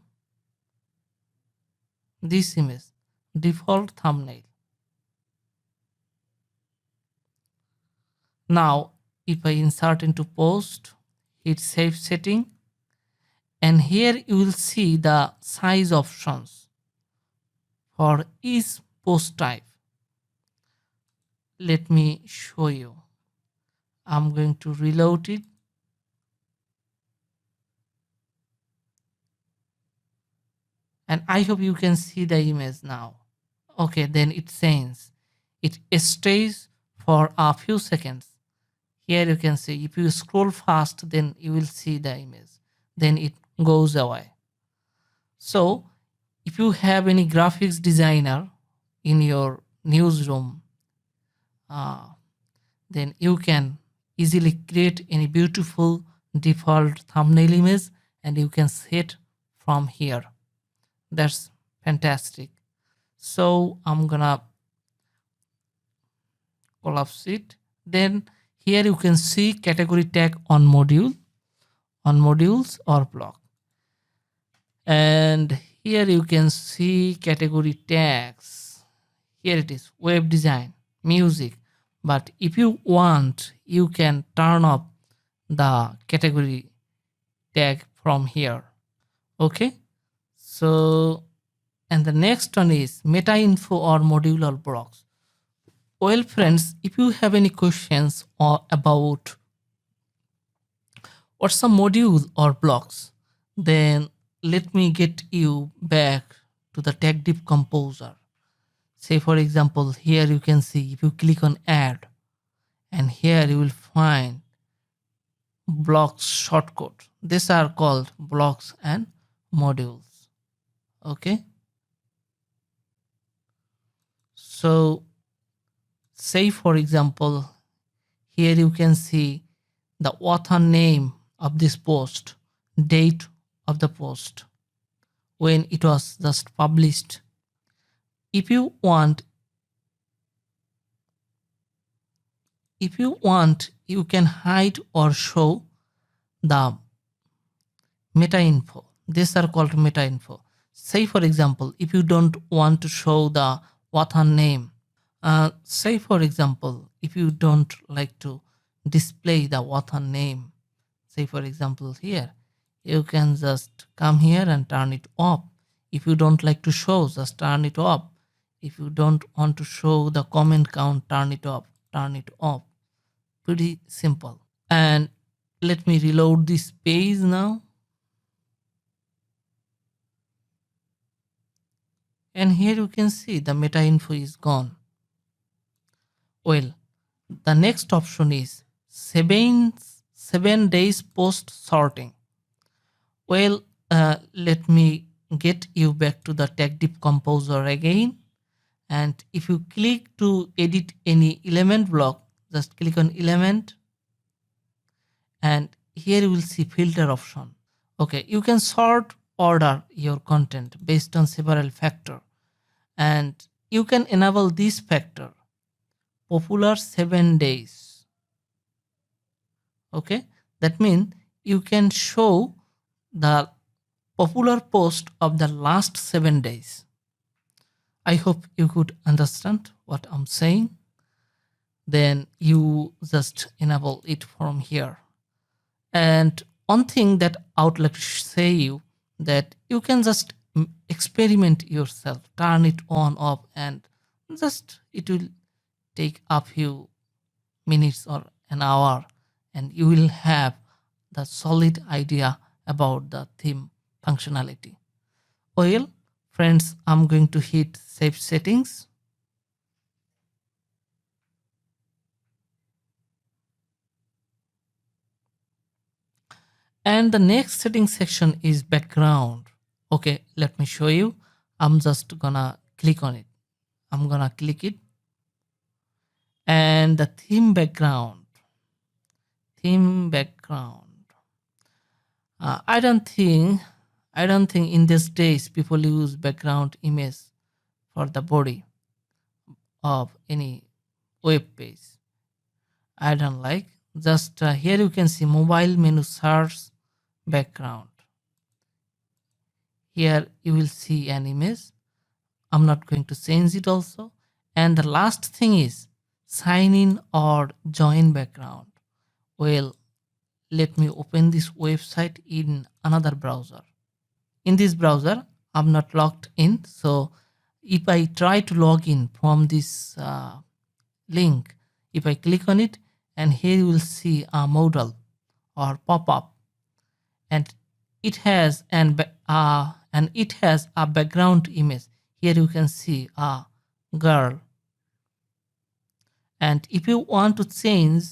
this image, default thumbnail. Now if I insert into post, hit save setting, and here you will see the size options for each post type. Let me show you. I'm going to reload it, and I hope you can see the image now. Okay, then it sends. It stays for a few seconds. Here you can see, if you scroll fast, then you will see the image. Then it goes away. So if you have any graphics designer in your newsroom, then you can easily create any beautiful default thumbnail image and you can set from here. That's fantastic. So I'm gonna collapse it. Then here you can see category tag on module, on modules or block. And here you can see category tags. Here it is, web design, music. But if you want, you can turn off the category tag from here. Okay. So, and the next one is meta info or module or blocks. Well, friends, if you have any questions or about what's some module or blocks, then let me get you back to the Tagdiv Composer. Say for example, here you can see, if you click on add, and here you will find blocks shortcode. These are called blocks and modules. Okay. So say for example, here you can see the author name of this post, date of the post, when it was just published. If you want, you can hide or show the meta info. These are called meta info. Say for example, if you don't want to show the author name, say for example, if you don't like to display the author name, say for example here, you can just come here and turn it off. If you don't like to show, just turn it off. If you don't want to show the comment count, turn it off, turn it off. Pretty simple. And let me reload this page now. And here you can see the meta info is gone. Well, the next option is 7 days post sorting. Well, let me get you back to the Tagdiv Composer again. And if you click to edit any element block, just click on element. And here you will see filter option. Okay, you can sort order your content based on several factors. And you can enable this factor, popular 7 days. Okay, that means you can show the popular post of the last 7 days. I hope you could understand what I'm saying. Then you just enable it from here. And one thing that I would like to say you, that you can just experiment yourself, turn it on, off, and just it will take a few minutes or an hour, and you will have the solid idea about the theme functionality. Well, friends, I'm going to hit save settings. And the next setting section is background. Okay, let me show you. I'm just gonna click on it. I'm gonna click it. And the theme background. I don't think in these days people use background image for the body of any web page. I don't like. Just here you can see mobile menu search background. Here you will see an image. I'm not going to change it also. And the last thing is sign in or join background. Well, let me open this website in another browser. In this browser, I'm not logged in. So if I try to log in from this link, if I click on it, and here you will see a modal or pop-up. And it has and it has a background image. Here you can see a girl, and if you want to change,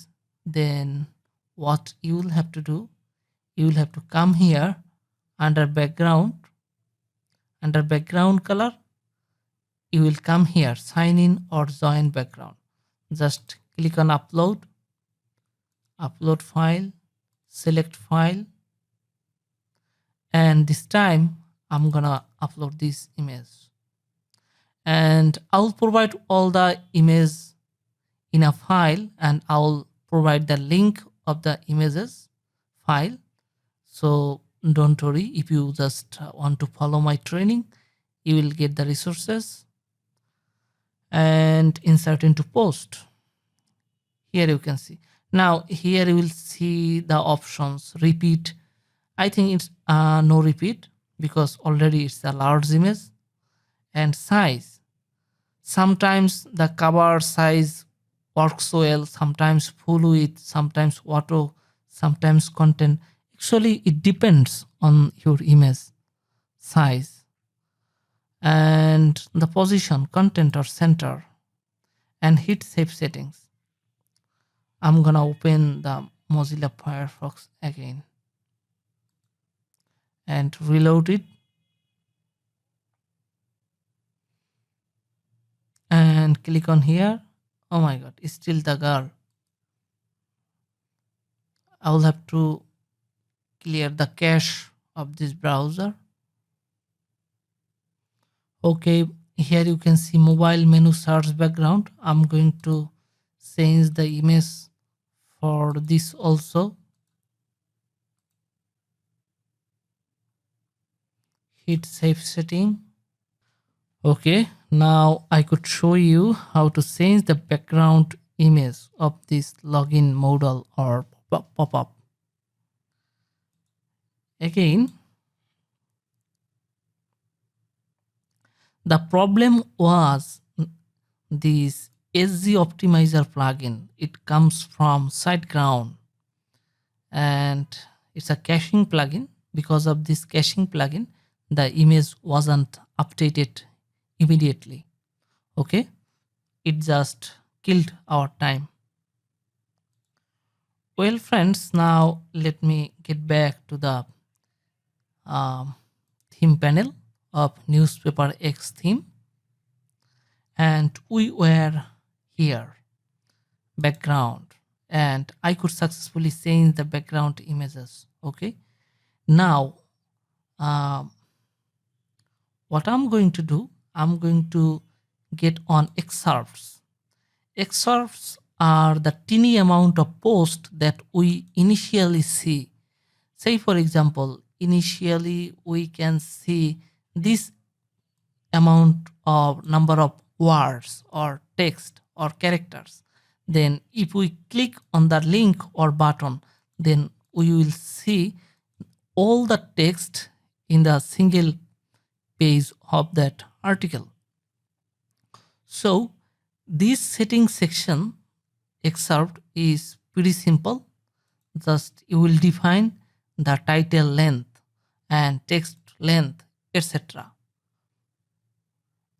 then what you will have to do, you will have to come here under background color. You will come here sign in or join background. Just click on upload file, select file, and this time I'm gonna upload this image, and I'll provide all the image in a file, and I'll provide the link of the images file. So don't worry, if you just want to follow my training, you will get the resources. And insert into post. Here you can see. Now here you will see the options. Repeat. I think it's no repeat because already it's a large image. And size. Sometimes the cover size works well, sometimes full width, sometimes auto, sometimes content. Actually, it depends on your image size. And the position, content or center, and hit save settings. I'm gonna open the Mozilla Firefox again and reload it, and click on here. Oh my god, it's still the girl. I will have to clear the cache of this browser. Okay, here you can see mobile menu search background. I'm going to change the image for this also. Hit save setting. Okay, now I could show you how to change the background image of this login modal or pop-up. Again, the problem was this SG Optimizer plugin. It comes from SiteGround and it's a caching plugin. Because of this caching plugin, the image wasn't updated immediately. Okay, it just killed our time. Well friends, now let me get back to the theme panel of Newspaper X theme, and we were here, background, and I could successfully change the background images. Okay, now what I'm going to do, I'm going to get on excerpts. Excerpts are the tiny amount of post that we initially see. Say for example, initially we can see this amount of number of words or text or characters. Then if we click on the link or button, then we will see all the text in the single page of that article. So this setting section excerpt is pretty simple. Just you will define the title length and text length, etc.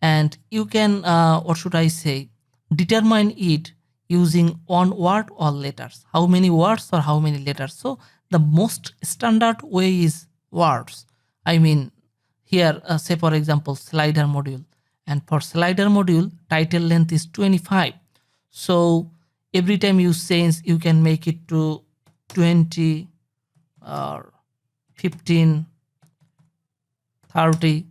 And you can, what should I say, determine it using one word or letters. How many words or how many letters? So the most standard way is words. I mean, here, say for example, slider module. And for slider module, title length is 25. So every time you change, you can make it to 20 or 15, 30.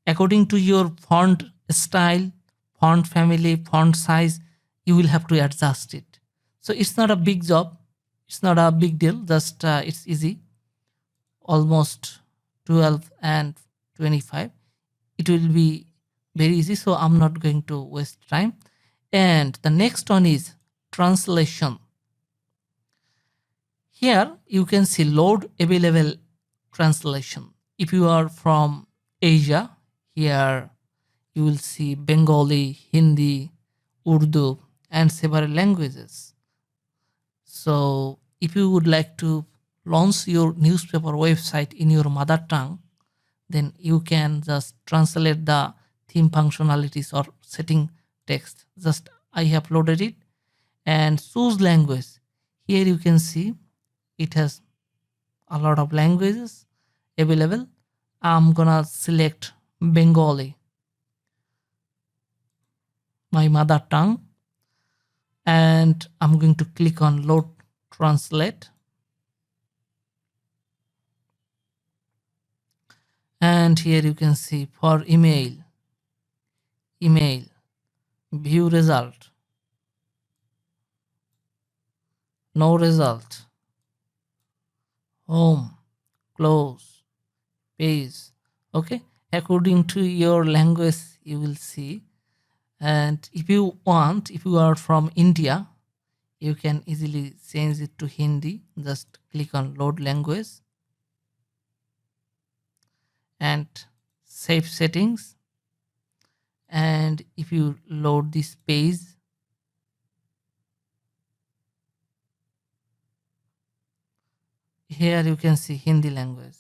According to your font style, font family, font size, you will have to adjust it. So it's not a big job. It's not a big deal. Just it's easy. Almost 12 and 25. It will be very easy. So I'm not going to waste time. And the next one is translation. Here you can see load available translation. If you are from Asia, here you will see Bengali, Hindi, Urdu, and several languages. So if you would like to launch your newspaper website in your mother tongue, then you can just translate the theme functionalities or setting text. Just I have loaded it and choose language. Here you can see it has a lot of languages available. I'm gonna select Bengali, my mother tongue, and I'm going to click on load translate. And here you can see for email, view result, no result, home, close, page. Okay, according to your language you will see. And if you want, if you are from India, you can easily change it to Hindi. Just click on load language and save settings. And if you load this page, here you can see Hindi language.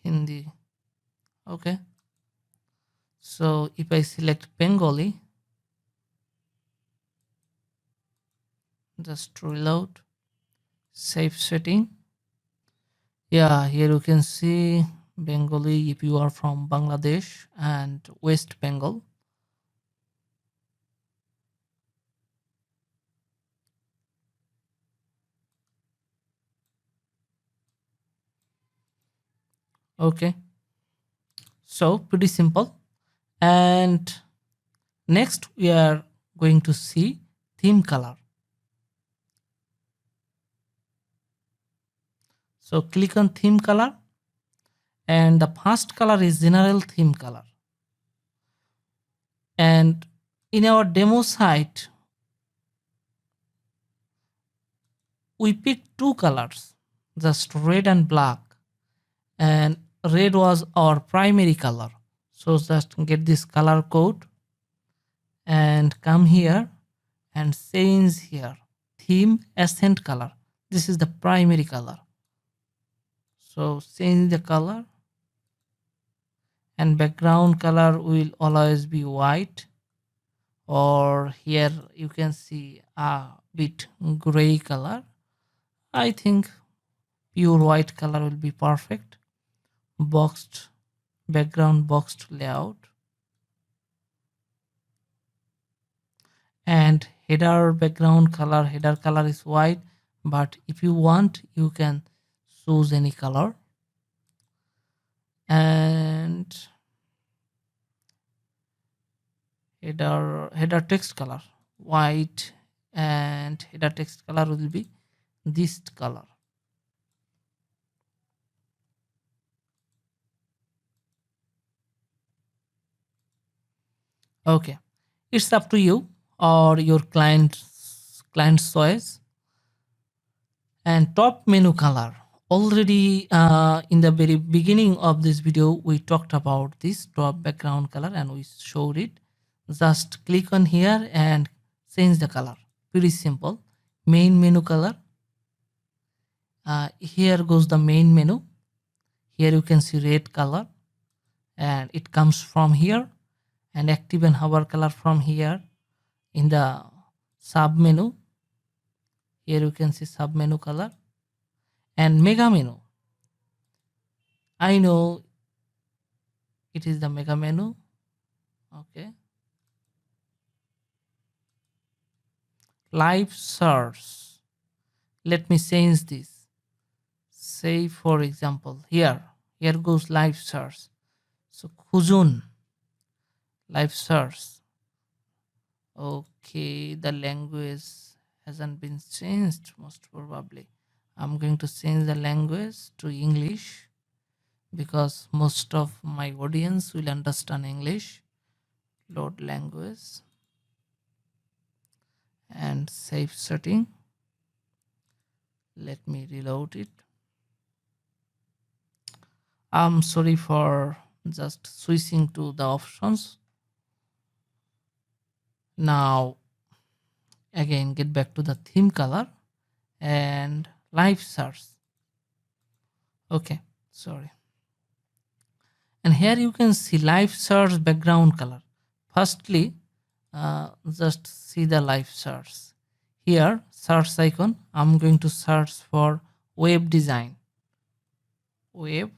Hindi. Okay. So if I select Bengali, just reload, save setting. Yeah, here you can see Bengali if you are from Bangladesh and West Bengal. Okay, so pretty simple. And next we are going to see theme color. So click on theme color, and the first color is general theme color. And in our demo site, we picked two colors, just red and black, and red was our primary color. So just get this color code and come here and change here theme accent color. This is the primary color. So change the color, and background color will always be white, or here you can see a bit gray color. I think pure white color will be perfect. Boxed background, boxed layout, and header background color, header color is white, but if you want you can choose any color. And header text color white, and header text color will be this color. Okay, it's up to you or your client's choice. And top menu color, already in the very beginning of this video we talked about this top background color and we showed it. Just click on here and change the color. Pretty simple. Main menu color, here goes the main menu. Here you can see red color, and it comes from here, and active and hover color from here. In the sub menu, here you can see sub menu color, and mega menu. I know it is the mega menu. Okay, live search. Let me change this. Say for example here goes live search. So Khujun live search. Okay, the language hasn't been changed, most probably. I'm going to change the language to English because most of my audience will understand English. Load language and save setting. Let me reload it. I'm sorry for just switching to the options. Now again get back to the theme color and live search. Okay, sorry. And here you can see live search background color. Firstly, just see the live search. Here search icon, I'm going to search for web design. Web,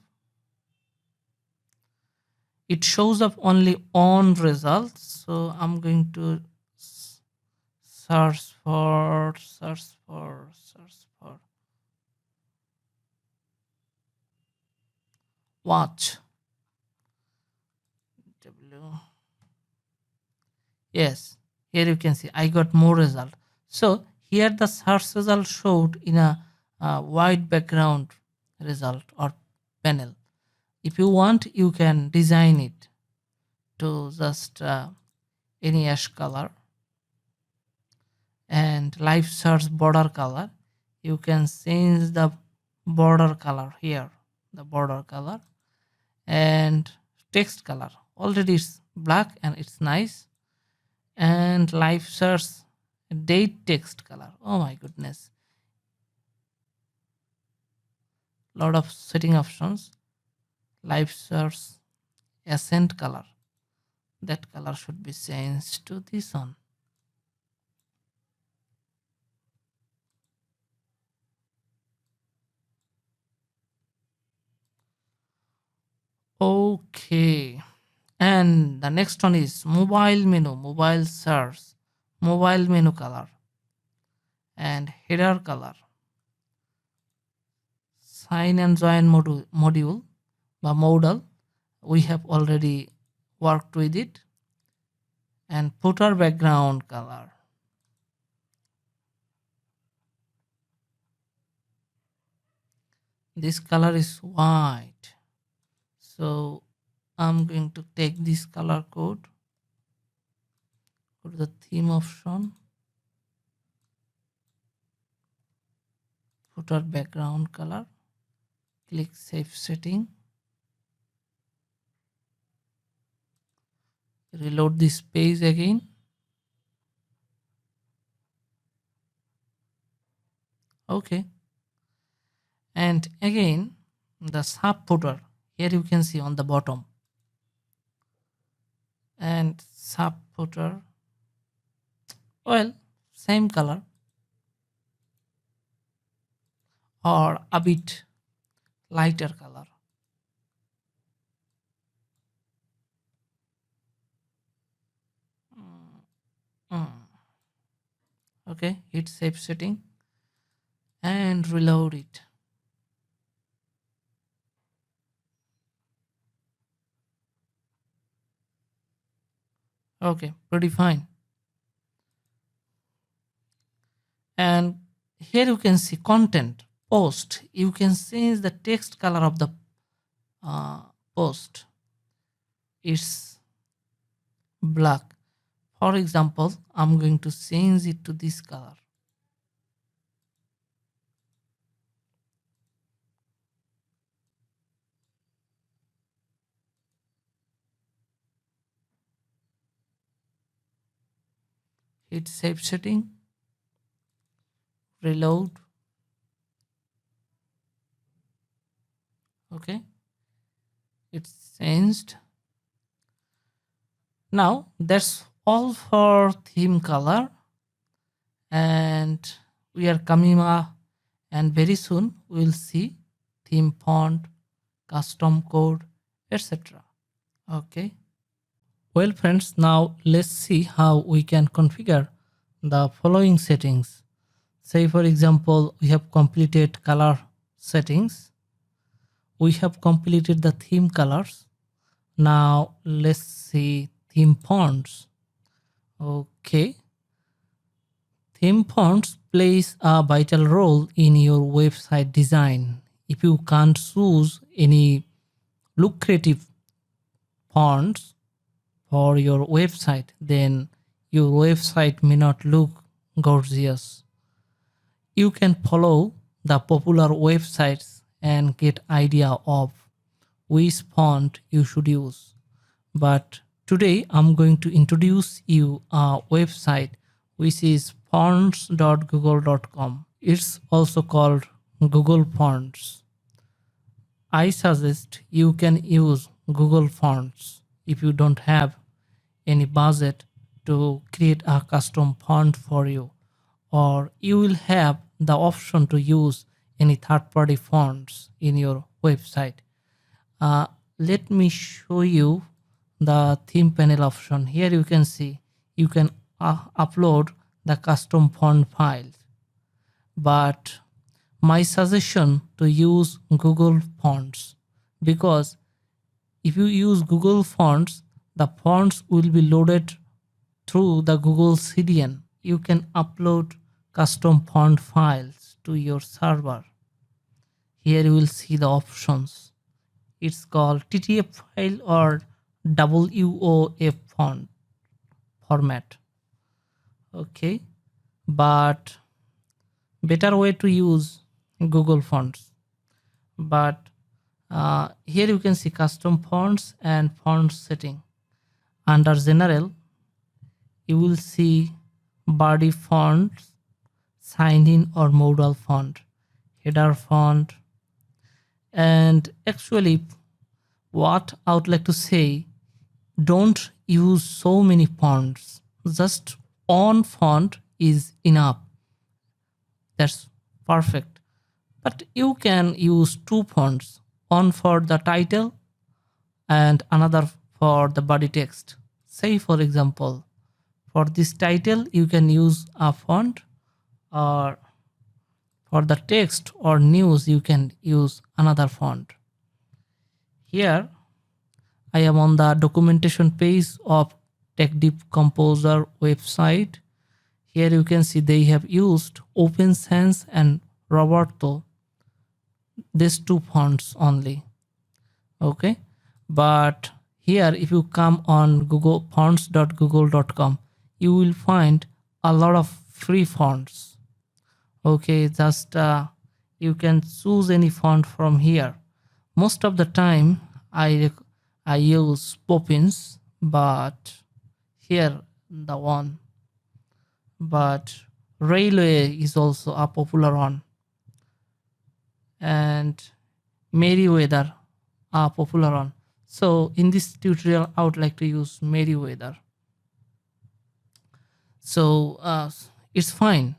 it shows up only on results, so I'm going to search for watch. Yes, here you can see I got more result. So here the search result showed in a white background result or panel. If you want, you can design it to just any ash color, and live search border color, you can change the border color here, the border color, and text color. Already it's black and it's nice. And live search date text color, oh my goodness, lot of setting options. Live search accent color, that color should be changed to this one. Okay, and the next one is mobile menu, mobile search, mobile menu color, and header color, sign and join module modal, we have already worked with it, and footer background color. This color is white, so I'm going to take this color code, go to the theme option, footer background color, click save setting, reload this page again. Okay, and again the sub footer, here you can see on the bottom, and sub footer, well, same color or a bit lighter color. Okay, hit save setting and reload it. Okay, pretty fine. And here you can see content post, you can change the text color of the post, it's black. For example, I'm going to change it to this color. Hit save setting, reload. Okay, it's changed. Now that's all for theme color, and we are coming and very soon we'll see theme font, custom code, etc. Okay, well friends, now let's see how we can configure the following settings. Say for example, we have completed color settings, we have completed the theme colors. Now let's see theme fonts. Okay, theme fonts plays a vital role in your website design. If you can't choose any lucrative fonts for your website, then your website may not look gorgeous. You can follow the popular websites and get idea of which font you should use, but Today I'm going to introduce you a website which is fonts.google.com. It's also called Google Fonts. I suggest you can use Google Fonts if you don't have any budget to create a custom font for you, or you will have the option to use any third-party fonts in your website. Uh, Let me show you the theme panel option. Here you can see you can upload the custom font files, but my suggestion to use Google Fonts, because if you use Google Fonts, the fonts will be loaded through the Google CDN. You can upload custom font files to your server. Here you will see the options. It's called TTF file or WOF font format. Okay, but better way to use Google Fonts. But here you can see custom fonts and font setting. Under general, you will see body fonts, sign in or modal font, header font, and actually what I would like to say, don't use so many fonts. Just one font is enough. That's perfect. But you can use two fonts, one for the title and another for the body text. Say for example, for this title you can use a font, or for the text or news you can use another font. Here I am on the documentation page of Tagdiv Composer website. Here you can see they have used Open Sans and Roberto, these two fonts only. Okay, but here if you come on Google fonts.google.com, you will find a lot of free fonts. Okay, just you can choose any font from here. Most of the time I use Poppins, but here the one, but Railway is also a popular one, and Merryweather a popular one. So in this tutorial I would like to use Merryweather. So it's fine,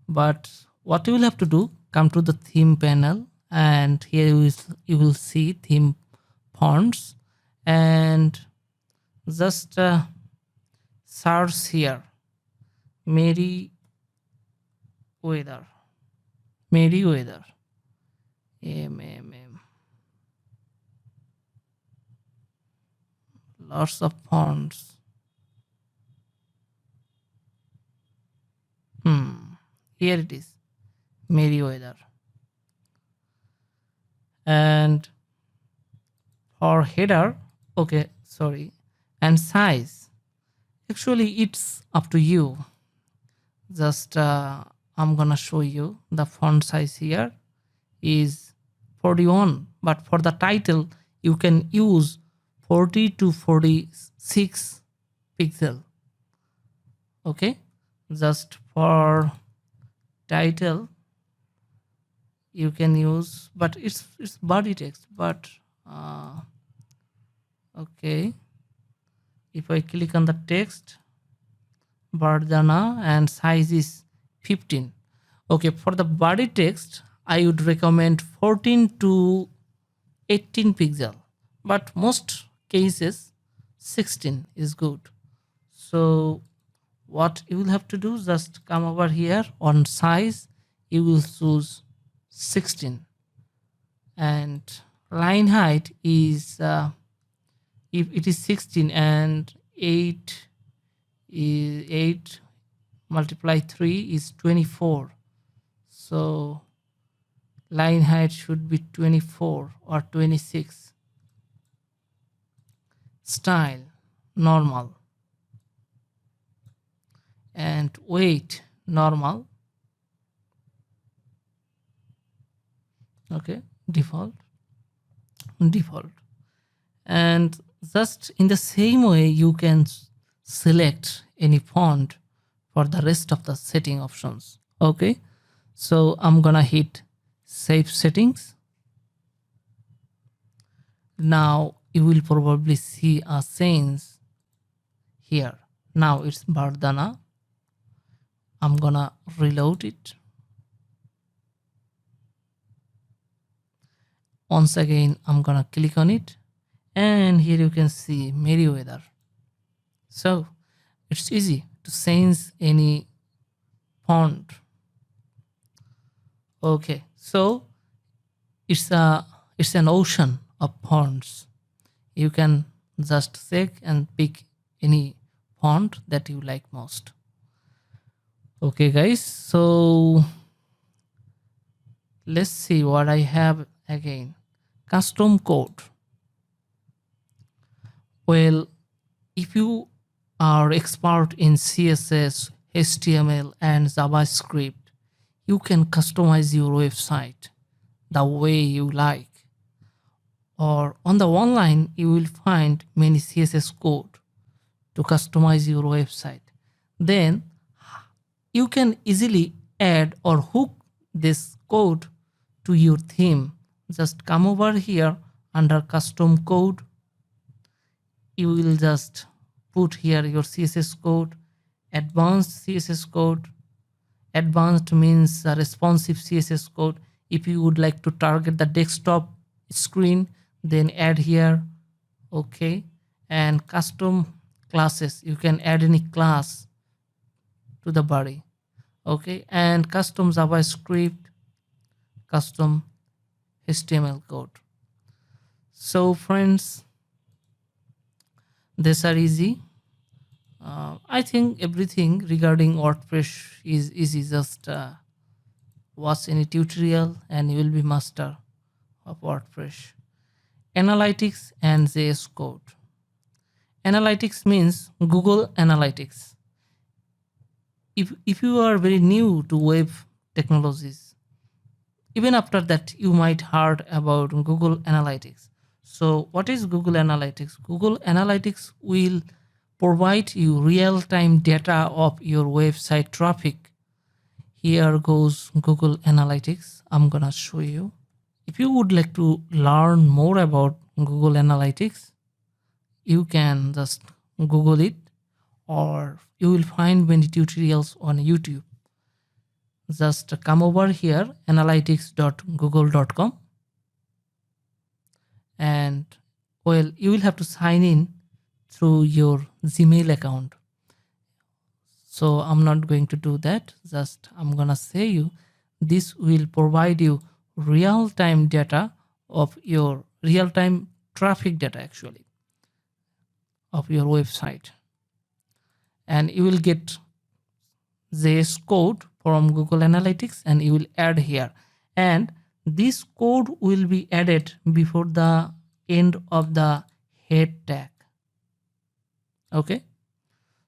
but what you will have to do, come to the theme panel, and here you will see theme fonts, and just search here Merryweather. Lots of fonts. Here it is, Merryweather. And for header, okay, sorry, and size, actually it's up to you. Just I'm gonna show you the font size. Here is 41, but for the title you can use 40 to 46 pixel. Okay, just for title you can use, but it's body text. But okay, if I click on the text, Bardana, and size is 15. Okay, for the body text I would recommend 14 to 18 pixel, but most cases 16 is good. So what you will have to do, just come over here on size, you will choose 16, and line height is if it is 16 and 8 multiply 3 is 24, so line height should be 24 or 26. Style normal, and weight normal. Okay, default, and Just in the same way, you can select any font for the rest of the setting options. Okay, so I'm gonna hit save settings. Now you will probably see a change here. Now it's Bardana. I'm gonna reload it. Once again, I'm gonna click on it, and here you can see Meriwether. So it's easy to change any font. Okay, so it's an ocean of fonts. You can just check and pick any font that you like most. Okay guys, so let's see what I have again. Custom code. Well, if you are expert in CSS, HTML and JavaScript, you can customize your website the way you like. Or on the online, you will find many CSS code to customize your website. Then you can easily add or hook this code to your theme. Just come over here under custom code. You will just put here your CSS code, advanced CSS code. Advanced means a responsive CSS code. If you would like to target the desktop screen, then add here. Okay, and custom classes, you can add any class to the body. Okay, and custom JavaScript, custom HTML code. So friends, these are easy. I think everything regarding WordPress is easy. Just watch any tutorial and you will be master of WordPress. Analytics and JS code. Analytics means Google Analytics. If you are very new to web technologies, even after that you might heard about Google Analytics. So what is Google Analytics? Google Analytics will provide you real-time data of your website traffic. Here goes Google Analytics. I'm gonna show you. If you would like to learn more about Google Analytics, you can just Google it, or you will find many tutorials on YouTube. Just come over here, analytics.google.com, and well, you will have to sign in through your Gmail account. So I'm not going to do that. Just I'm gonna say you, this will provide you real-time data of your real-time traffic data actually of your website, and you will get this code from Google Analytics and you will add here, and this code will be added before the end of the head tag. Okay,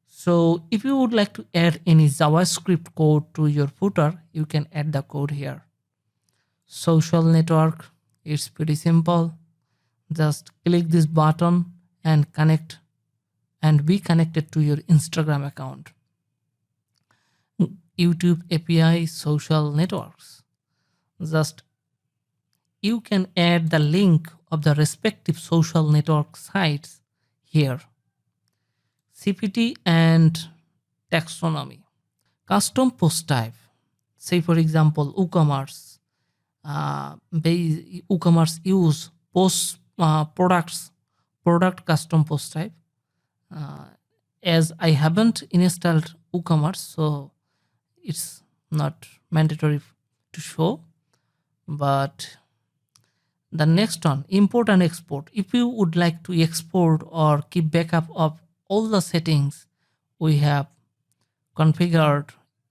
so if you would like to add any JavaScript code to your footer, you can add the code here. Social network, it's pretty simple. Just click this button and connect and be connected to your Instagram account. YouTube API, social networks. Just you can add the link of the respective social network sites here. CPT and taxonomy. Custom post type. Say for example, WooCommerce. WooCommerce use post product custom post type. As I haven't installed WooCommerce, so it's not mandatory to show. But the next one, import and export. If you would like to export or keep backup of all the settings we have configured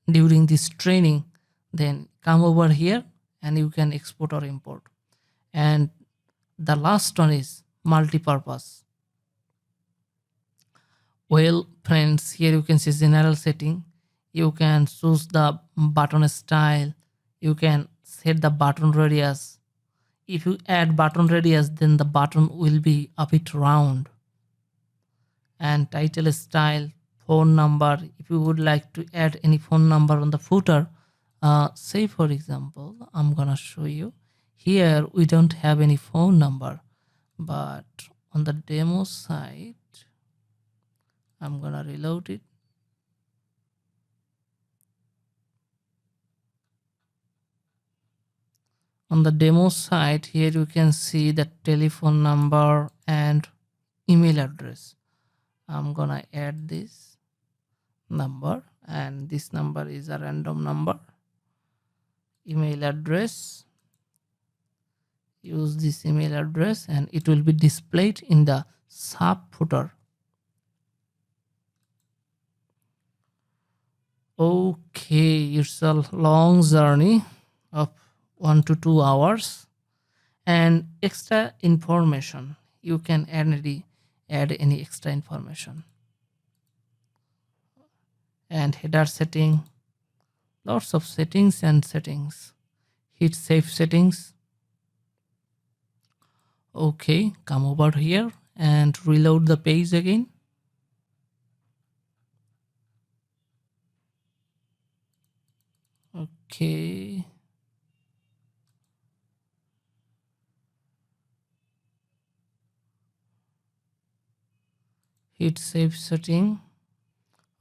during this training, then come over here and you can export or import. And the last one is multi-purpose. Well friends, here you can see general setting. You can choose the button style. You can set the button radius. If you add button radius, then the button will be a bit round. and title style, phone number. If you would like to add any phone number on the footer, say for example, I'm gonna show you here. We don't have any phone number, but on the demo site, I'm gonna reload it. On the demo site, here you can see the telephone number and email address. I'm gonna add this number, and this number is a random number. Email address, use this email address, and it will be displayed in the sub footer. Okay, it's a long journey of 1 to 2 hours, and extra information, you can add any extra information, and header setting, lots of settings and settings. Hit save settings. Okay, come over here and reload the page again. Okay, hit save setting.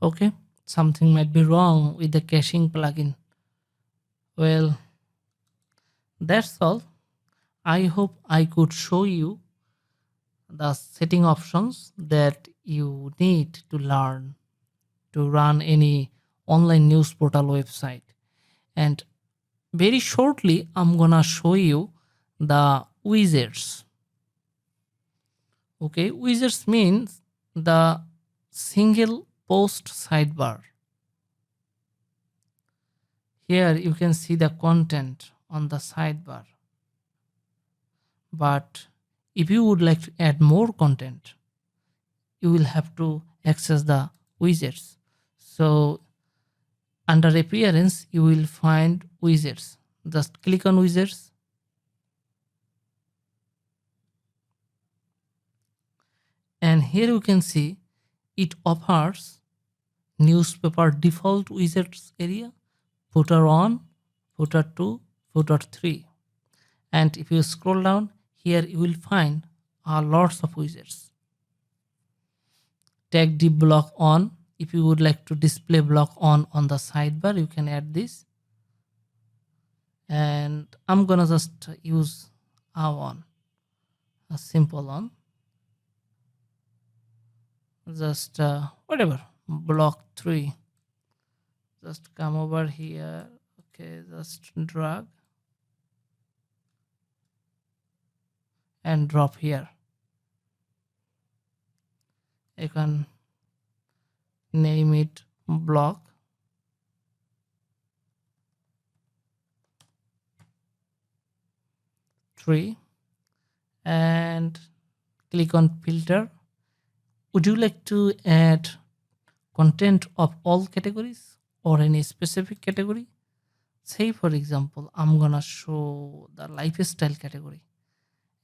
Okay, something might be wrong with the caching plugin. Well, that's all. I hope I could show you the setting options that you need to learn to run any online news portal website. And very shortly, I'm gonna show you the widgets. Okay, widgets means the single post sidebar. Here you can see the content on the sidebar. But if you would like to add more content, you will have to access the widgets. So under appearance, you will find widgets. Just click on widgets. And here you can see it offers newspaper default widgets area, footer 1, footer 2, footer 3. And if you scroll down, here you will find lots of widgets. Tagdiv block on. If you would like to display block on the sidebar, you can add this. And I'm gonna just use a simple one. Just whatever, block 3. Just come over here. Okay, just drag and drop here. You can name it block. Three, and click on filter. Would you like to add content of all categories or any specific category? Say for example, I'm gonna show the lifestyle category,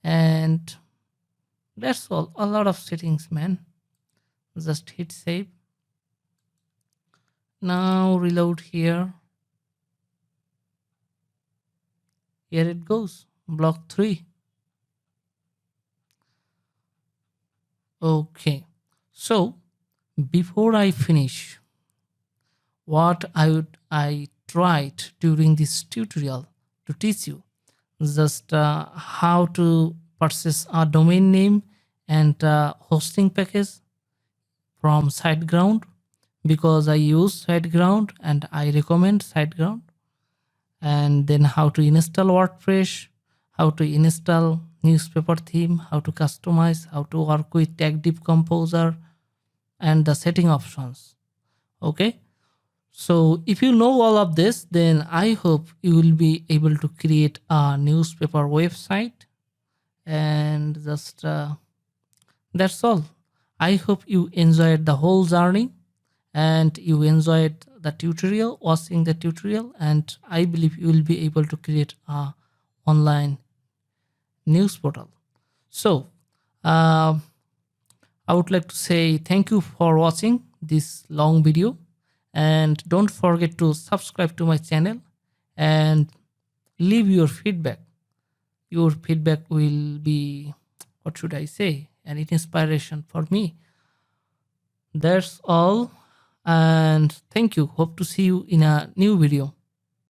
and that's all. A lot of settings, man. Just hit save. Now reload here. Here it goes, block 3. Okay, so before I finish, what I tried during this tutorial to teach you just how to purchase a domain name and hosting package from SiteGround, because I use SiteGround and I recommend SiteGround. And then how to install WordPress, how to install newspaper theme, how to customize, how to work with Tagdiv Composer, and the setting options. Okay, so if you know all of this, then I hope you will be able to create a newspaper website. And just that's all. I hope you enjoyed the whole journey and you enjoyed the tutorial, watching the tutorial, and I believe you will be able to create a online news portal. So I would like to say thank you for watching this long video, and don't forget to subscribe to my channel and leave your feedback. Your feedback will be, what should I say, an inspiration for me. That's all, and thank you. Hope to see you in a new video.